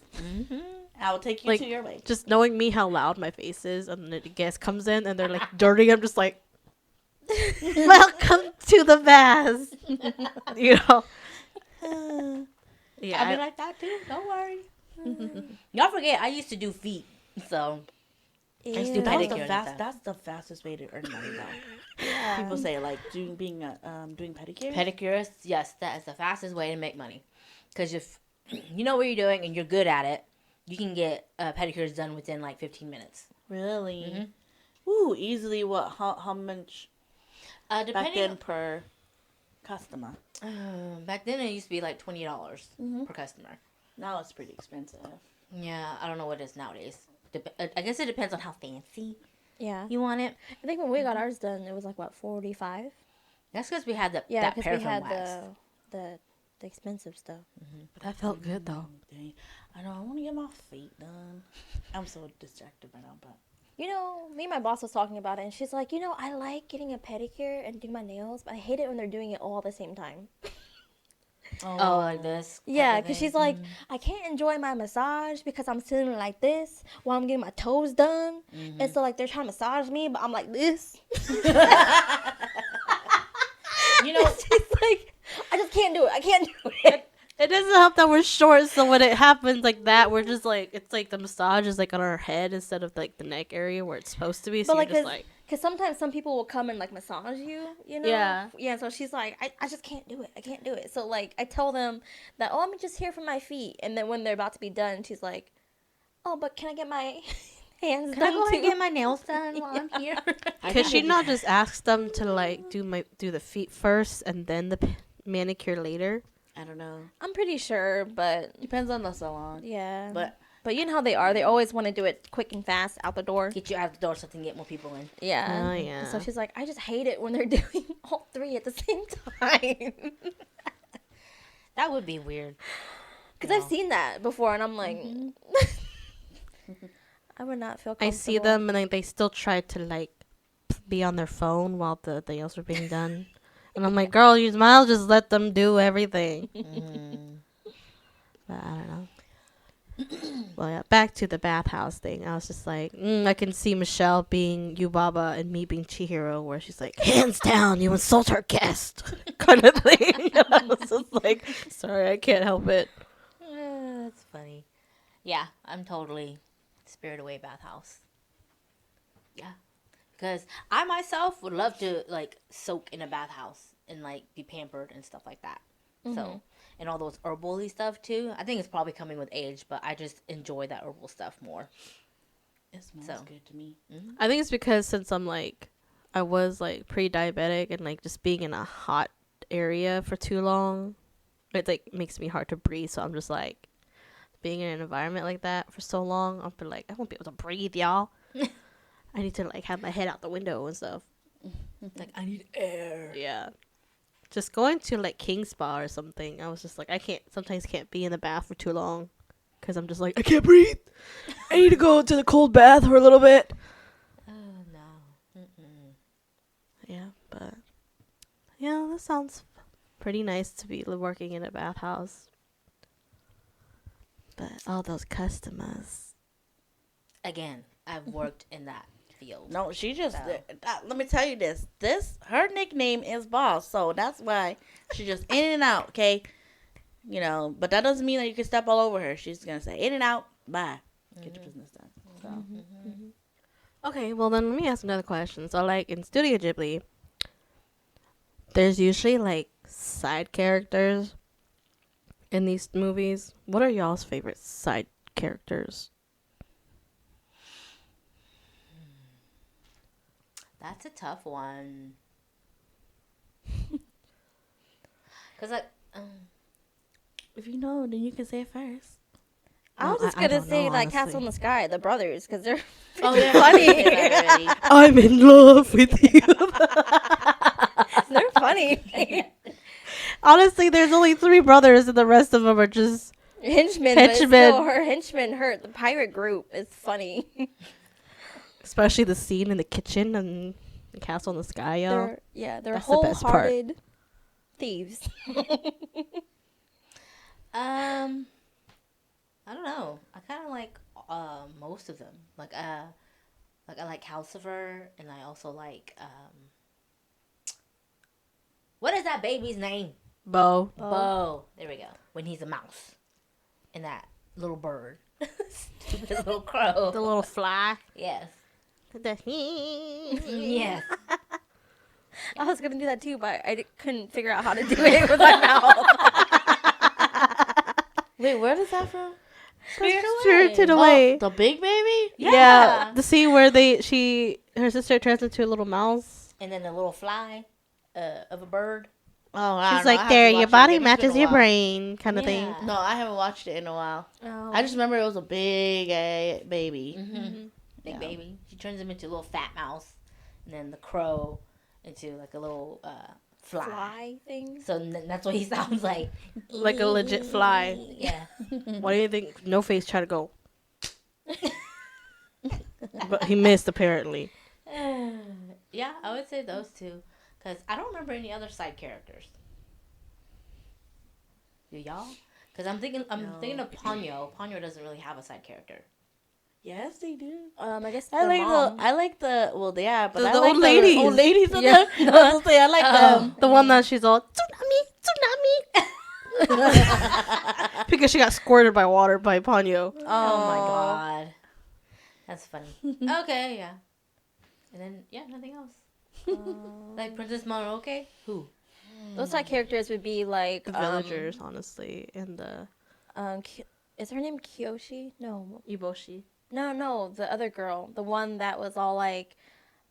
I will take you Like, to your way." Just knowing me how loud my face is, and then the guest comes in and they're like dirty. I'm just like, welcome to the bath. You know. Yeah. I'll be like that too. Don't worry. Y'all forget, I used to do feet, so I used to do That was pedicure. and stuff. that's the fastest way to earn money, though. People say like doing pedicure. Pedicures, yes, that is the fastest way to make money. Because if you know what you're doing and you're good at it, you can get pedicures done within like 15 minutes. Really? Ooh, easily. What? How much back Depending then per customer? back then it used to be like $20 per customer. Now it's pretty expensive. Yeah, I don't know what it is nowadays. I guess it depends on how fancy Yeah. you want it. I think when we got ours done, it was like, what, 45? That's because we had Yeah, that because we paraffin had wax. the expensive stuff. But that felt good though. Dang. I know. I want to get my feet done. I'm so distracted right now, but You know, me and my boss was talking about it, and she's like, you know, I like getting a pedicure and doing my nails, but I hate it when they're doing it all at the same time. Oh, like this? Yeah, type of because thing? she's like, I can't enjoy my massage because I'm sitting like this while I'm getting my toes done. And so, like, they're trying to massage me, but I'm like this. you know, She's like, I just can't do it. I can't do it. It doesn't help that we're short, so when it happens like that, we're just like, it's like the massage is like on our head instead of like the neck area where it's supposed to be. So But, like, you're just like, because sometimes some people will come and, like, massage you, you know? Yeah. Yeah, so she's like, I just can't do it. I can't do it. So, like, I tell them that, oh, I'm just here for my feet. And then when they're about to be done, she's like, oh, but can I get my hands Can I done go ahead and too? get my nails done while I'm here? could she not just ask them to like do the feet first and then the manicure later? I don't know. I'm pretty sure, but Depends on the salon. yeah. But you know how they are. They always want to do it quick and fast out the door. Get you out the door so they can get more people in. Yeah. Oh, yeah. So she's like, I just hate it when they're doing all three at the same time. That would be weird. Because I've seen that before, and I'm like, I would not feel comfortable. I see them and like they still try to like be on their phone while the nails are being done. And I'm like, girl, you might just let them do everything. But I don't know. Well, yeah, back to the bathhouse thing. I was just like, I can see Michelle being Yubaba and me being Chihiro, where she's like, hands down, you insult our guest, kind of thing. And I was just like, sorry, I can't help it. That's funny. Yeah, I'm totally Spirit Away bathhouse. Yeah. Because I myself would love to, like, soak in a bathhouse and, like, be pampered and stuff like that. So, and all those herbal-y stuff, too. I think it's probably coming with age, but I just enjoy that herbal stuff more. it smells So. good to me. I think it's because since I was like pre-diabetic and like just being in a hot area for too long, it like makes me hard to breathe. So I'm just like being in an environment like that for so long. I'll be like, I won't be able to breathe, y'all. I need to like have my head out the window and stuff. Like, I need air. Yeah. Just going to like King Spa or something. I was just like, I sometimes can't be in the bath for too long. Because I'm just like, I can't breathe. I need to go to the cold bath for a little bit. Oh, no. Mm-mm. Yeah, but yeah, that sounds pretty nice to be working in a bathhouse. But all those customers. Again, I've worked in that field. No, she just. So. Let me tell you this. Her nickname is Boss, so that's why she just in and out. Okay, you know, but that doesn't mean that you can step all over her. She's gonna say in and out. Bye. Get your business done. So. Okay, well then let me ask another question. So like in Studio Ghibli, there's usually like side characters in these movies. What are y'all's favorite side characters? That's a tough one. Because, like, If you know, then you can say it first. I was Well, just I going to don't say, know, like, Castle honestly. in the Sky, the brothers, because they're Oh yeah, funny. I'm in love with you. They're funny. Honestly, there's only 3 brothers and the rest of them are just Henchmen. But Henchmen. still, her henchmen, the pirate group is funny. especially the scene in the kitchen and the castle in the sky, y'all. They're That's the best part. wholehearted thieves. I don't know. I kind of like most of them. Like I like Calcifer, and I also like what is that baby's name? Bo. Bo. There we go. When he's a mouse, and that little bird, stupid little crow. The little fly. Yes. The Yes. I was going to do that too, but I couldn't figure out how to do it with my mouth. Wait, where is that from? Spirited Oh, Away. the big baby? Yeah, the scene where her sister turns into a little mouse. And then the little fly of a bird. Oh, I She's don't know. I like, have to there, watch your it body again. It's been matches a your while. brain, kind of thing. Yeah. No, I haven't watched it in a while. Oh. I just remember it was a big baby. Mm-hmm. Big Yeah. baby. She turns him into a little fat mouse, and then the crow into like a little fly. thing. So that's what he sounds like. Like a legit fly. Yeah. Why do you think No Face tried to go? But he missed, apparently. Yeah, I would say those two, because I don't remember any other side characters. Do y'all? Because I'm thinking of Ponyo. Ponyo doesn't really have a side character. Yes, they do. I guess I their like mom. the. I like the. Well, yeah, but The I like old ladies. Old ladies in Yeah. there. I was gonna say I like them. The one that she's all, tsunami. Because she got squirted by water by Ponyo. Oh my god. That's funny. Okay, yeah. And then, yeah, nothing else. Like Princess Mononoke? Who? Those side characters would be like The villagers, honestly, and the Is her name Kyoshi? No, Iboshi. no, the other girl, the one that was all like,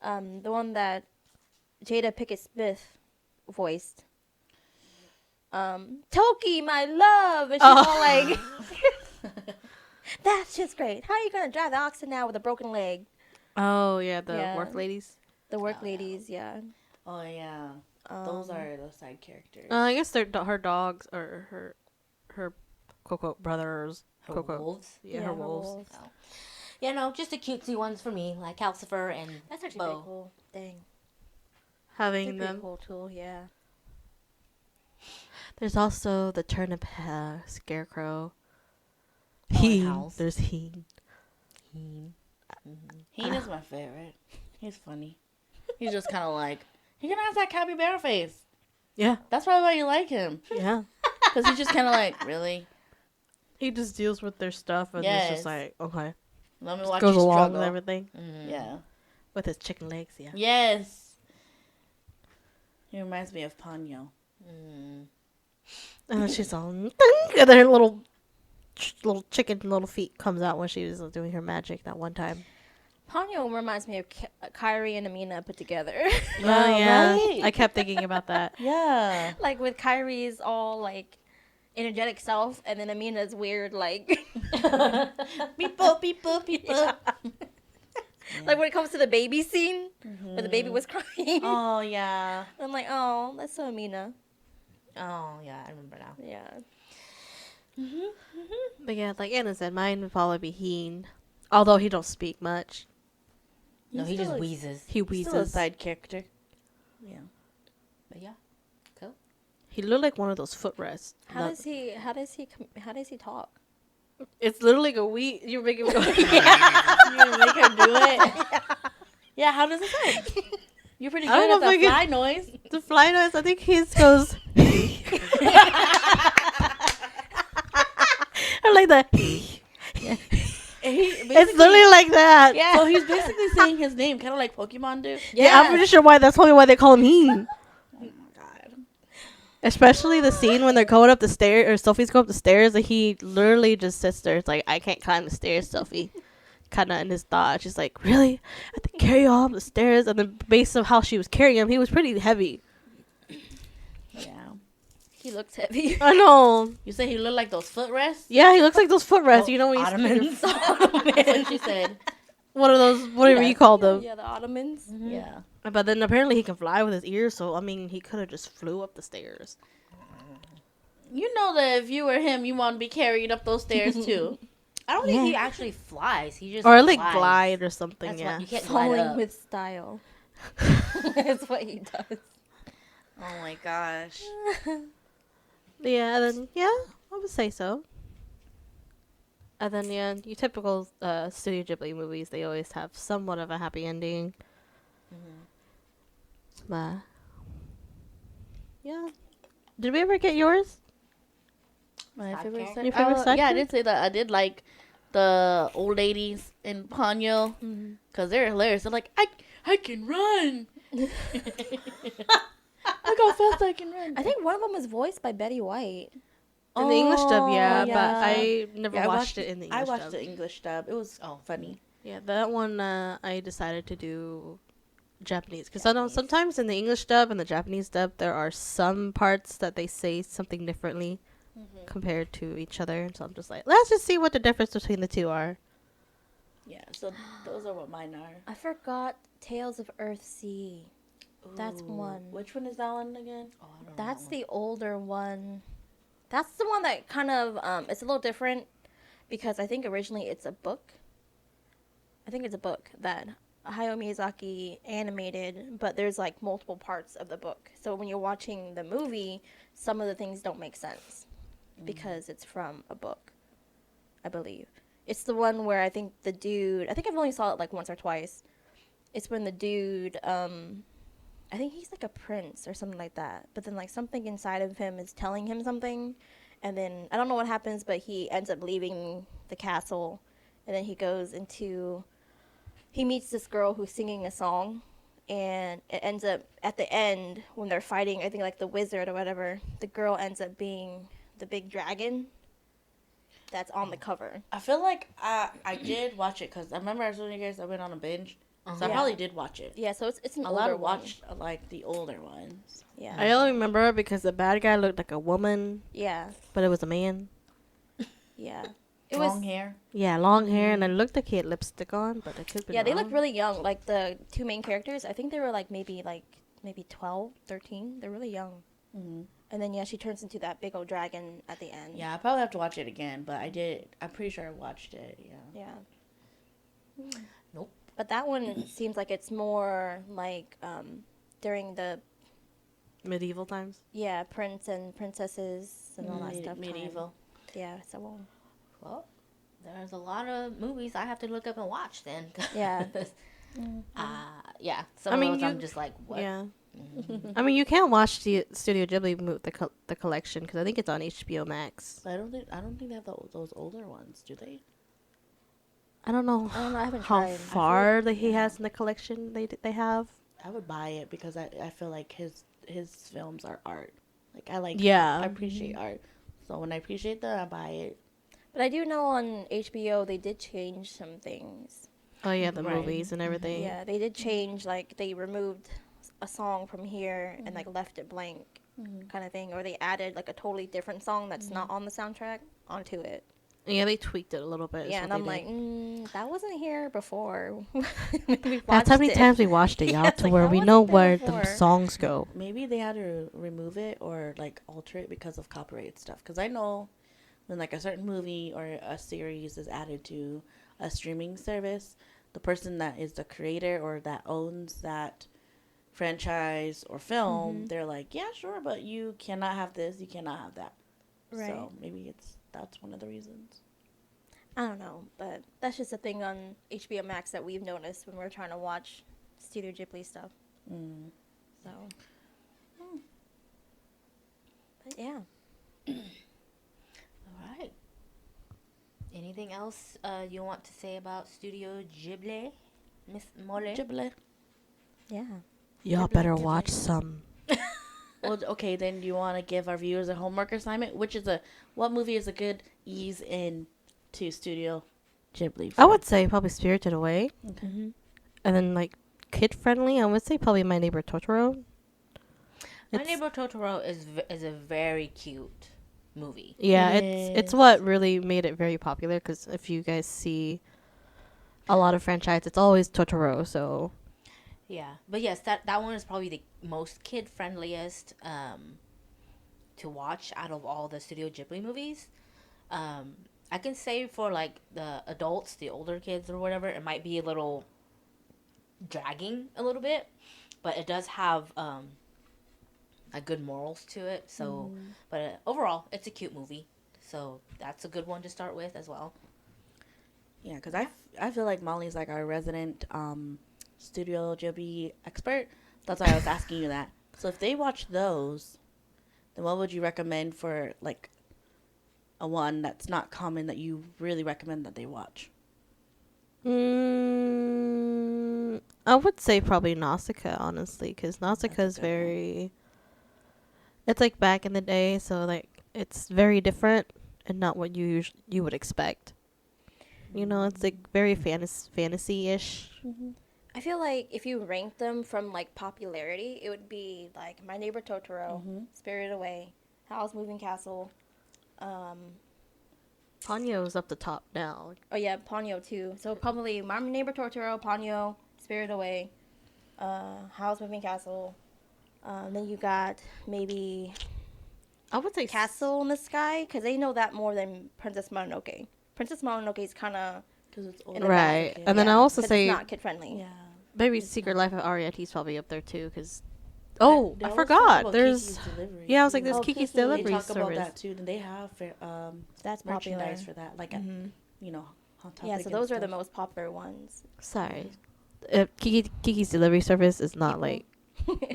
the one that Jada Pickett Smith voiced. Toki, my love, and she's all like, that's just great. How are you gonna drive the oxen now with a broken leg? Oh, yeah, the Yeah. work ladies. The work ladies, yeah. Oh yeah, those are the side characters. I guess they're her dogs, or her quote brothers. Her quote, quote. wolves? Yeah, her wolves. Oh. Yeah, no, just the cutesy ones for me, like Calcifer and That's actually Bo. pretty cool. Dang, Having they're pretty them. cool too. Yeah. There's also the turnip scarecrow. Oh, and Heen. Howls. There's Heen. Heen is my favorite. He's funny. He's just kind of like he kind of has that capybara face. Yeah, That's probably why you like him, yeah. because he's just kind of like really. He just deals with their stuff and it's Yes. just like, okay. Let me watch Goes you along struggle. with everything. Mhm. Yeah. With his chicken legs, yeah. Yes. He reminds me of Ponyo. Mm. And then she's all, and then her little chicken little feet comes out when she was doing her magic that one time. Ponyo reminds me of Kyrie and Amina put together. Oh, yeah. right. I kept thinking about that. Yeah. Like with Kyrie's all like energetic self, and then Amina's weird like. Beep boop, beep boop, beep boop. Like when it comes to the baby scene, where the baby was crying. Oh yeah. I'm like, oh, that's so Amina. Oh, yeah, I remember now. Yeah. But yeah, like Anna said, mine would probably be Heen. Although he don't speak much. No, he still just is- wheezes. He Still a wheezes. side character. Yeah. But yeah, cool. He looked like one of those footrests. How does he talk? It's literally like a wheat. You're making me go. You gonna make her do it? Yeah. How does it sound? You're pretty I good don't at know the if I fly noise. The fly noise, I think his goes. I like that. It's literally like that. Yeah. So he's basically saying his name, kind of like Pokemon do. Yeah, I'm pretty sure why. That's probably why they call him Heen. Oh my god. Especially the scene when they're going up the stairs, or Sophie's going up the stairs, and he literally just sits there. It's like, I can't climb the stairs, Sophie. Kind of in his thought. She's like, really? I have to carry you all up the stairs. And the base of how she was carrying him, he was pretty heavy. Yeah. He looks heavy. I know. You say he looked like those footrests? Yeah, he looks like those footrests. You know when you Ottomans. That's what she said. one of those, whatever you call them. Yeah, the Ottomans. Yeah. But then apparently he can fly with his ears, so I mean, he could have just flew up the stairs. You know that if you were him, you want to be carried up those stairs too. I don't think he actually flies. He just Or like flies. glide or something, That's yeah. what you can't glide Falling up. with style. That's what he does. Oh my gosh. Yeah, and then, yeah, I would say so. And then, yeah, your typical Studio Ghibli movies, they always have somewhat of a happy ending. But, yeah. Did we ever get yours? My Side favorite character? side. Your favorite side Yeah, I character? did say that. I did like the old ladies in Ponyo because they're hilarious. They're like, I can run. Look how fast I can run. I think one of them was voiced by Betty White. In the English dub, yeah, yeah. but I never Yeah, watched it in the English I watched dub. the English dub. It was funny. Yeah, that one I decided to do Japanese, because I know Japanese. sometimes in the English dub and the Japanese dub there are some parts that they say something differently compared to each other. So I'm just like, let's just see what the difference between the two are. Yeah, so those are what mine are. I forgot Tales of Earthsea. That's Ooh, one. Which one is that one again? Oh, I don't know That's that the older one. That's the one that kind of it's a little different because I think originally it's a book. I think it's a book that Hayao Miyazaki animated, but there's like multiple parts of the book. So when you're watching the movie, some of the things don't make sense because it's from a book, I believe. It's the one where I think the dude, I think I've only saw it like once or twice. It's when the dude, I think he's like a prince or something like that. But then like something inside of him is telling him something. And then I don't know what happens, but he ends up leaving the castle. And then he goes into, he meets this girl who's singing a song. And it ends up at the end when they're fighting, I think like the wizard or whatever, the girl ends up being the big dragon that's on the cover. I feel like I did watch it because I remember I was telling you guys I went on a binge, so I Yeah. probably did watch it. Yeah, so it's an A older lot of one. watched like the older ones. Yeah. I only remember it because the bad guy looked like a woman, Yeah. but it was a man. Yeah. It Long was hair. Yeah, long hair, and it looked like he had lipstick on, but it could be Yeah, they wrong. look really young. Like the two main characters, I think they were like maybe 12, 13. They're really young. Mm-hmm. And then yeah, she turns into that big old dragon at the end. Yeah, I probably have to watch it again, but I did. I'm pretty sure I watched it. Yeah. Yeah. Nope. But that one seems like it's more like during the Medieval times. prince and princesses and all that stuff. time. Medieval. Yeah, so Well, there's a lot of movies I have to look up and watch then. Yeah. Yeah. Some I of mean, those I'm you- just like, what? Yeah. I mean, you can watch the Studio Ghibli the collection because I think it's on HBO Max. But I don't think they have those older ones, do they? I don't know I don't know, I haven't how tried. far that he has in the collection they have. I would buy it because I feel like his films are art. Like I like Yeah. I appreciate art. So when I appreciate that, I buy it. But I do know on HBO they did change some things. Oh yeah, the Right. movies and everything. Yeah, they did change, like they removed a song from here and like left it blank kind of thing, or they added like a totally different song that's not on the soundtrack onto it. Yeah, they tweaked it a little bit. is Yeah, what and I'm they like, did. that wasn't here before. We That's watched how many it. times we watched it, y'all, It's to like, where that we know wasn't there where before. the songs go. Maybe they had to remove it or like alter it because of copyright stuff. Because I know when like a certain movie or a series is added to a streaming service, the person that is the creator or that owns that franchise or film, they're like, yeah, sure, but you cannot have this, you cannot have that. Right. So maybe that's one of the reasons. I don't know, but that's just a thing on HBO Max that we've noticed when we're trying to watch Studio Ghibli stuff. Mm. So, but yeah. All right. Anything else you want to say about Studio Ghibli, Miss Mole? Ghibli. Yeah. Y'all Ghibli, better Ghibli. watch some. Well, okay, then do you want to give our viewers a homework assignment? What movie is a good ease in to Studio Ghibli? I would say probably Spirited Away, Mm-hmm. and then like kid friendly. I would say probably My Neighbor Totoro. My It's- Neighbor Totoro is a very cute movie. Yeah, It it's is. what really made it very popular. Because if you guys see a lot of franchise, it's always Totoro. So Yeah, but yes, that one is probably the most kid friendliest to watch out of all the Studio Ghibli movies. I can say for like the adults, the older kids or whatever, it might be a little dragging a little bit, but it does have a good morals to it. So, but overall, it's a cute movie. So that's a good one to start with as well. Yeah, because I feel like Molly's like our resident Studio Ghibli expert. That's why I was asking you that. So if they watch those, then what would you recommend for like a one that's not common that you really recommend that they watch? I would say probably Nausicaa, honestly, because Nausicaa That's is a good one. very. It's like back in the day, so like it's very different and not what you would expect. You know, it's like very fantasy-ish. I I feel like if you rank them from like popularity, it would be like My Neighbor Totoro, Spirited Away, Howl's Moving Castle. Ponyo's up the top now. Oh yeah, Ponyo too. So probably My Neighbor Totoro, Ponyo, Spirited Away, Howl's Moving Castle. Then you got maybe I would say Castle in the Sky, because they know that more than Princess Mononoke. Princess Mononoke is kind of Because it's in older. the back. Right. And then I also 'cause say it's not kid friendly. Yeah. maybe It's Secret not. Life of Arietta's probably up there too, because oh, They I always talk forgot. about There's Kiki's Delivery, yeah, I was too. like, there's Oh, Kiki's Kiki. They Delivery talk about service. that too, and they have That's merchandise popular. for that, like you know, Hot Topic. Yeah, so and those are the stuff. most popular ones. Sorry, Kiki's Delivery Service is not like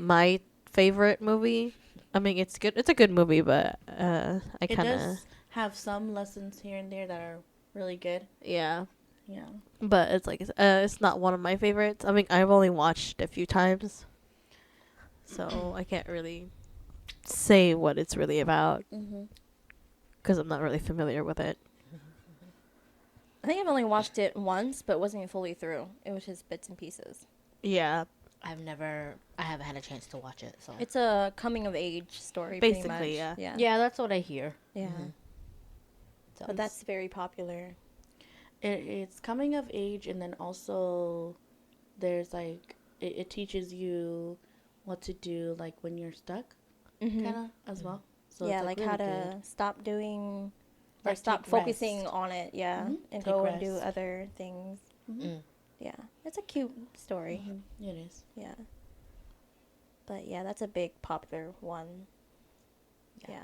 my favorite movie. I mean, it's good. It's a good movie, but I It kind of does have some lessons here and there that are really good. yeah. Yeah. But it's like it's not one of my favorites. I mean, I've only watched it a few times, so I can't really say what it's really about because I'm not really familiar with it. I think I've only watched it once, but it wasn't even fully through. It was just bits and pieces. Yeah, I haven't had a chance to watch it. So It's a coming of age story, Basically, pretty much. yeah. Yeah. that's what I hear. Yeah. So But that's very popular. It's coming of age, and then also there's like it teaches you what to do like when you're stuck, kind of as well. So yeah, it's, like really how to good. stop doing or Like, stop take focusing rest. on it, yeah, and Take go and do rest. other things. Mm. Yeah. It's a cute story. It is. Yeah. But yeah, that's a big popular one. Yeah.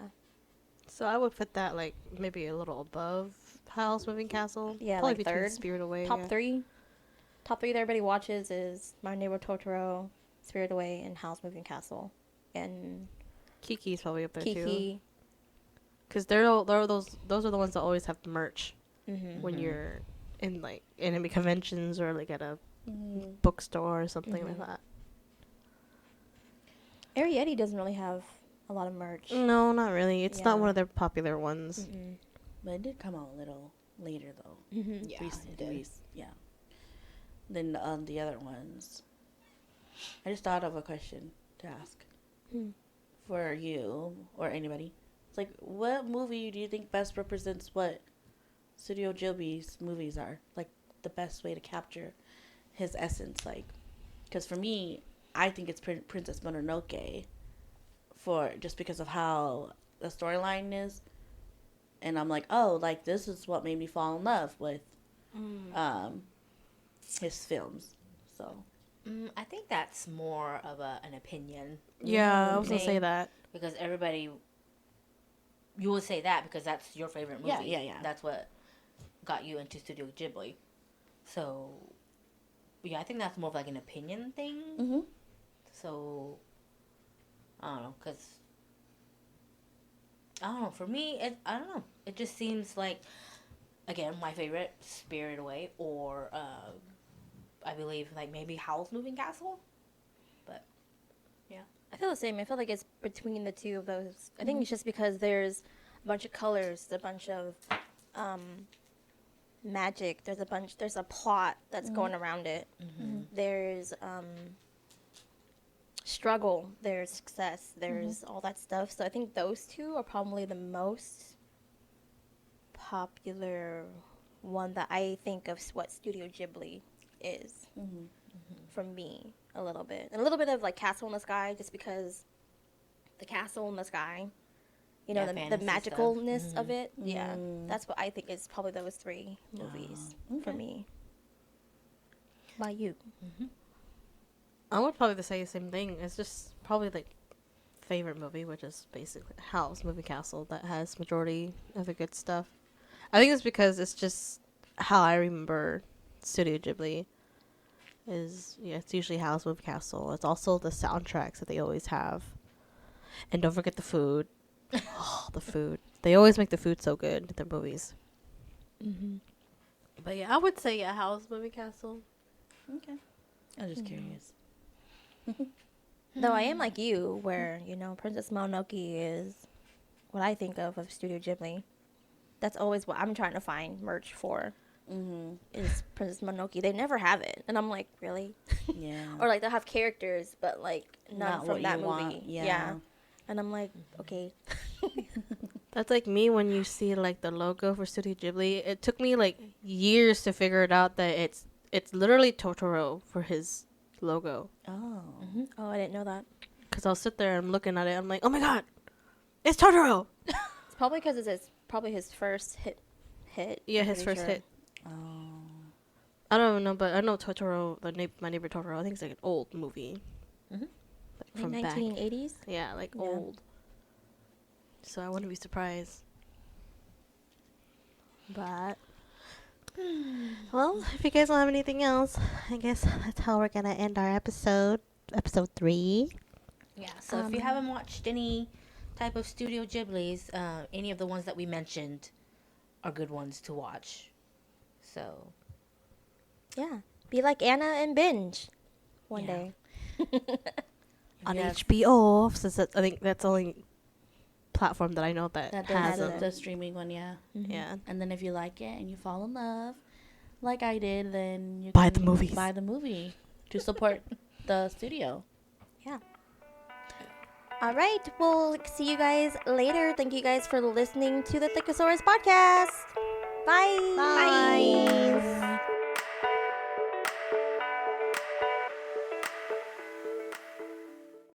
so I would put that like maybe a little above Howl's Moving Castle. Yeah, probably like between third. Spirit Away. Top yeah. three. Top three that everybody watches is My Neighbor Totoro, Spirited Away, and Howl's Moving Castle. And Kiki's probably up there too. Kiki. Because they're those are the ones that always have the merch when you're in like anime conventions or like at a bookstore or something like that. Arietti doesn't really have a lot of merch. No, not really. It's not Yeah. one of their popular ones. But it did come out a little later though. Yeah, Recent, it did. yeah. Then the other ones. I just thought of a question to ask for you or anybody. It's like, what movie do you think best represents what Studio Ghibli's movies are? Like the best way to capture his essence, like, because for me, I think it's Princess Mononoke, for just because of how the storyline is, and I'm like, oh, like this is what made me fall in love with his films. So I think that's more of an opinion Yeah, I was gonna say thing, that. because everybody, you would say that because that's your favorite movie. Yeah. That's what got you into Studio Ghibli. So, yeah, I think that's more of like an opinion thing. So, I don't know, because, I don't know, for me, I don't know. It just seems like, again, my favorite, Spirited Away, or, I believe, like, maybe Howl's Moving Castle. But, yeah. I feel the same. I feel like it's between the two of those. I think it's just because there's a bunch of colors, a bunch of magic. There's a plot that's going around it. There's struggle. There's success. There's all that stuff. So I think those two are probably the most popular one that I think of what Studio Ghibli is for me a little bit. And a little bit of like Castle in the Sky, just because the castle in the sky, you know, Yeah, the fantasy magicalness of it. Yeah, that's what I think is probably those three movies for me. By you. I would probably say the same thing. It's just probably like favorite movie, which is basically Howl's Moving Castle, that has majority of the good stuff. I think it's because it's just how I remember Studio Ghibli. It's usually Howl's Moving Castle. It's also the soundtracks that they always have, and don't forget the food. Oh, the food! They always make the food so good in their movies. But yeah, I would say Howl's Moving Castle. okay, I was just curious. Though I am like you, where, you know, Princess Mononoke is what I think of Studio Ghibli. That's always what I'm trying to find merch for. is Princess Mononoke. They never have it, and I'm like, really? Yeah. Or like they'll have characters, but like none Not from what that you movie. want, yeah. And I'm like, okay. That's like me when you see like the logo for Studio Ghibli. It took me like years to figure it out that it's literally Totoro for his logo. Oh. Oh, I didn't know that. Cause I'll sit there and I'm looking at it. I'm like, oh my god, it's Totoro. It's probably because probably his first hit. Yeah, I'm his pretty first sure. hit. Oh. I don't even know, but I know Totoro, My Neighbor Totoro. I think it's like an old movie. Mhm. Like Like from back. 1980s. Yeah, like Yeah. old. So I wouldn't be surprised. But well, if you guys don't have anything else, I guess that's how we're gonna end our episode 3. Yeah. So if you haven't watched any type of Studio Ghibli's, any of the ones that we mentioned are good ones to watch. So Yeah. Be like Anna and binge one Yeah. day. On Yes. HBO, since I think that's the only platform that I know that, That has does them. the streaming one, yeah. Yeah. And then if you like it and you fall in love, like I did, then you Buy can the movies. Buy the movie to support the studio. All right. We'll see you guys later. Thank you guys for listening to the Thickosaurus podcast. Bye. Bye.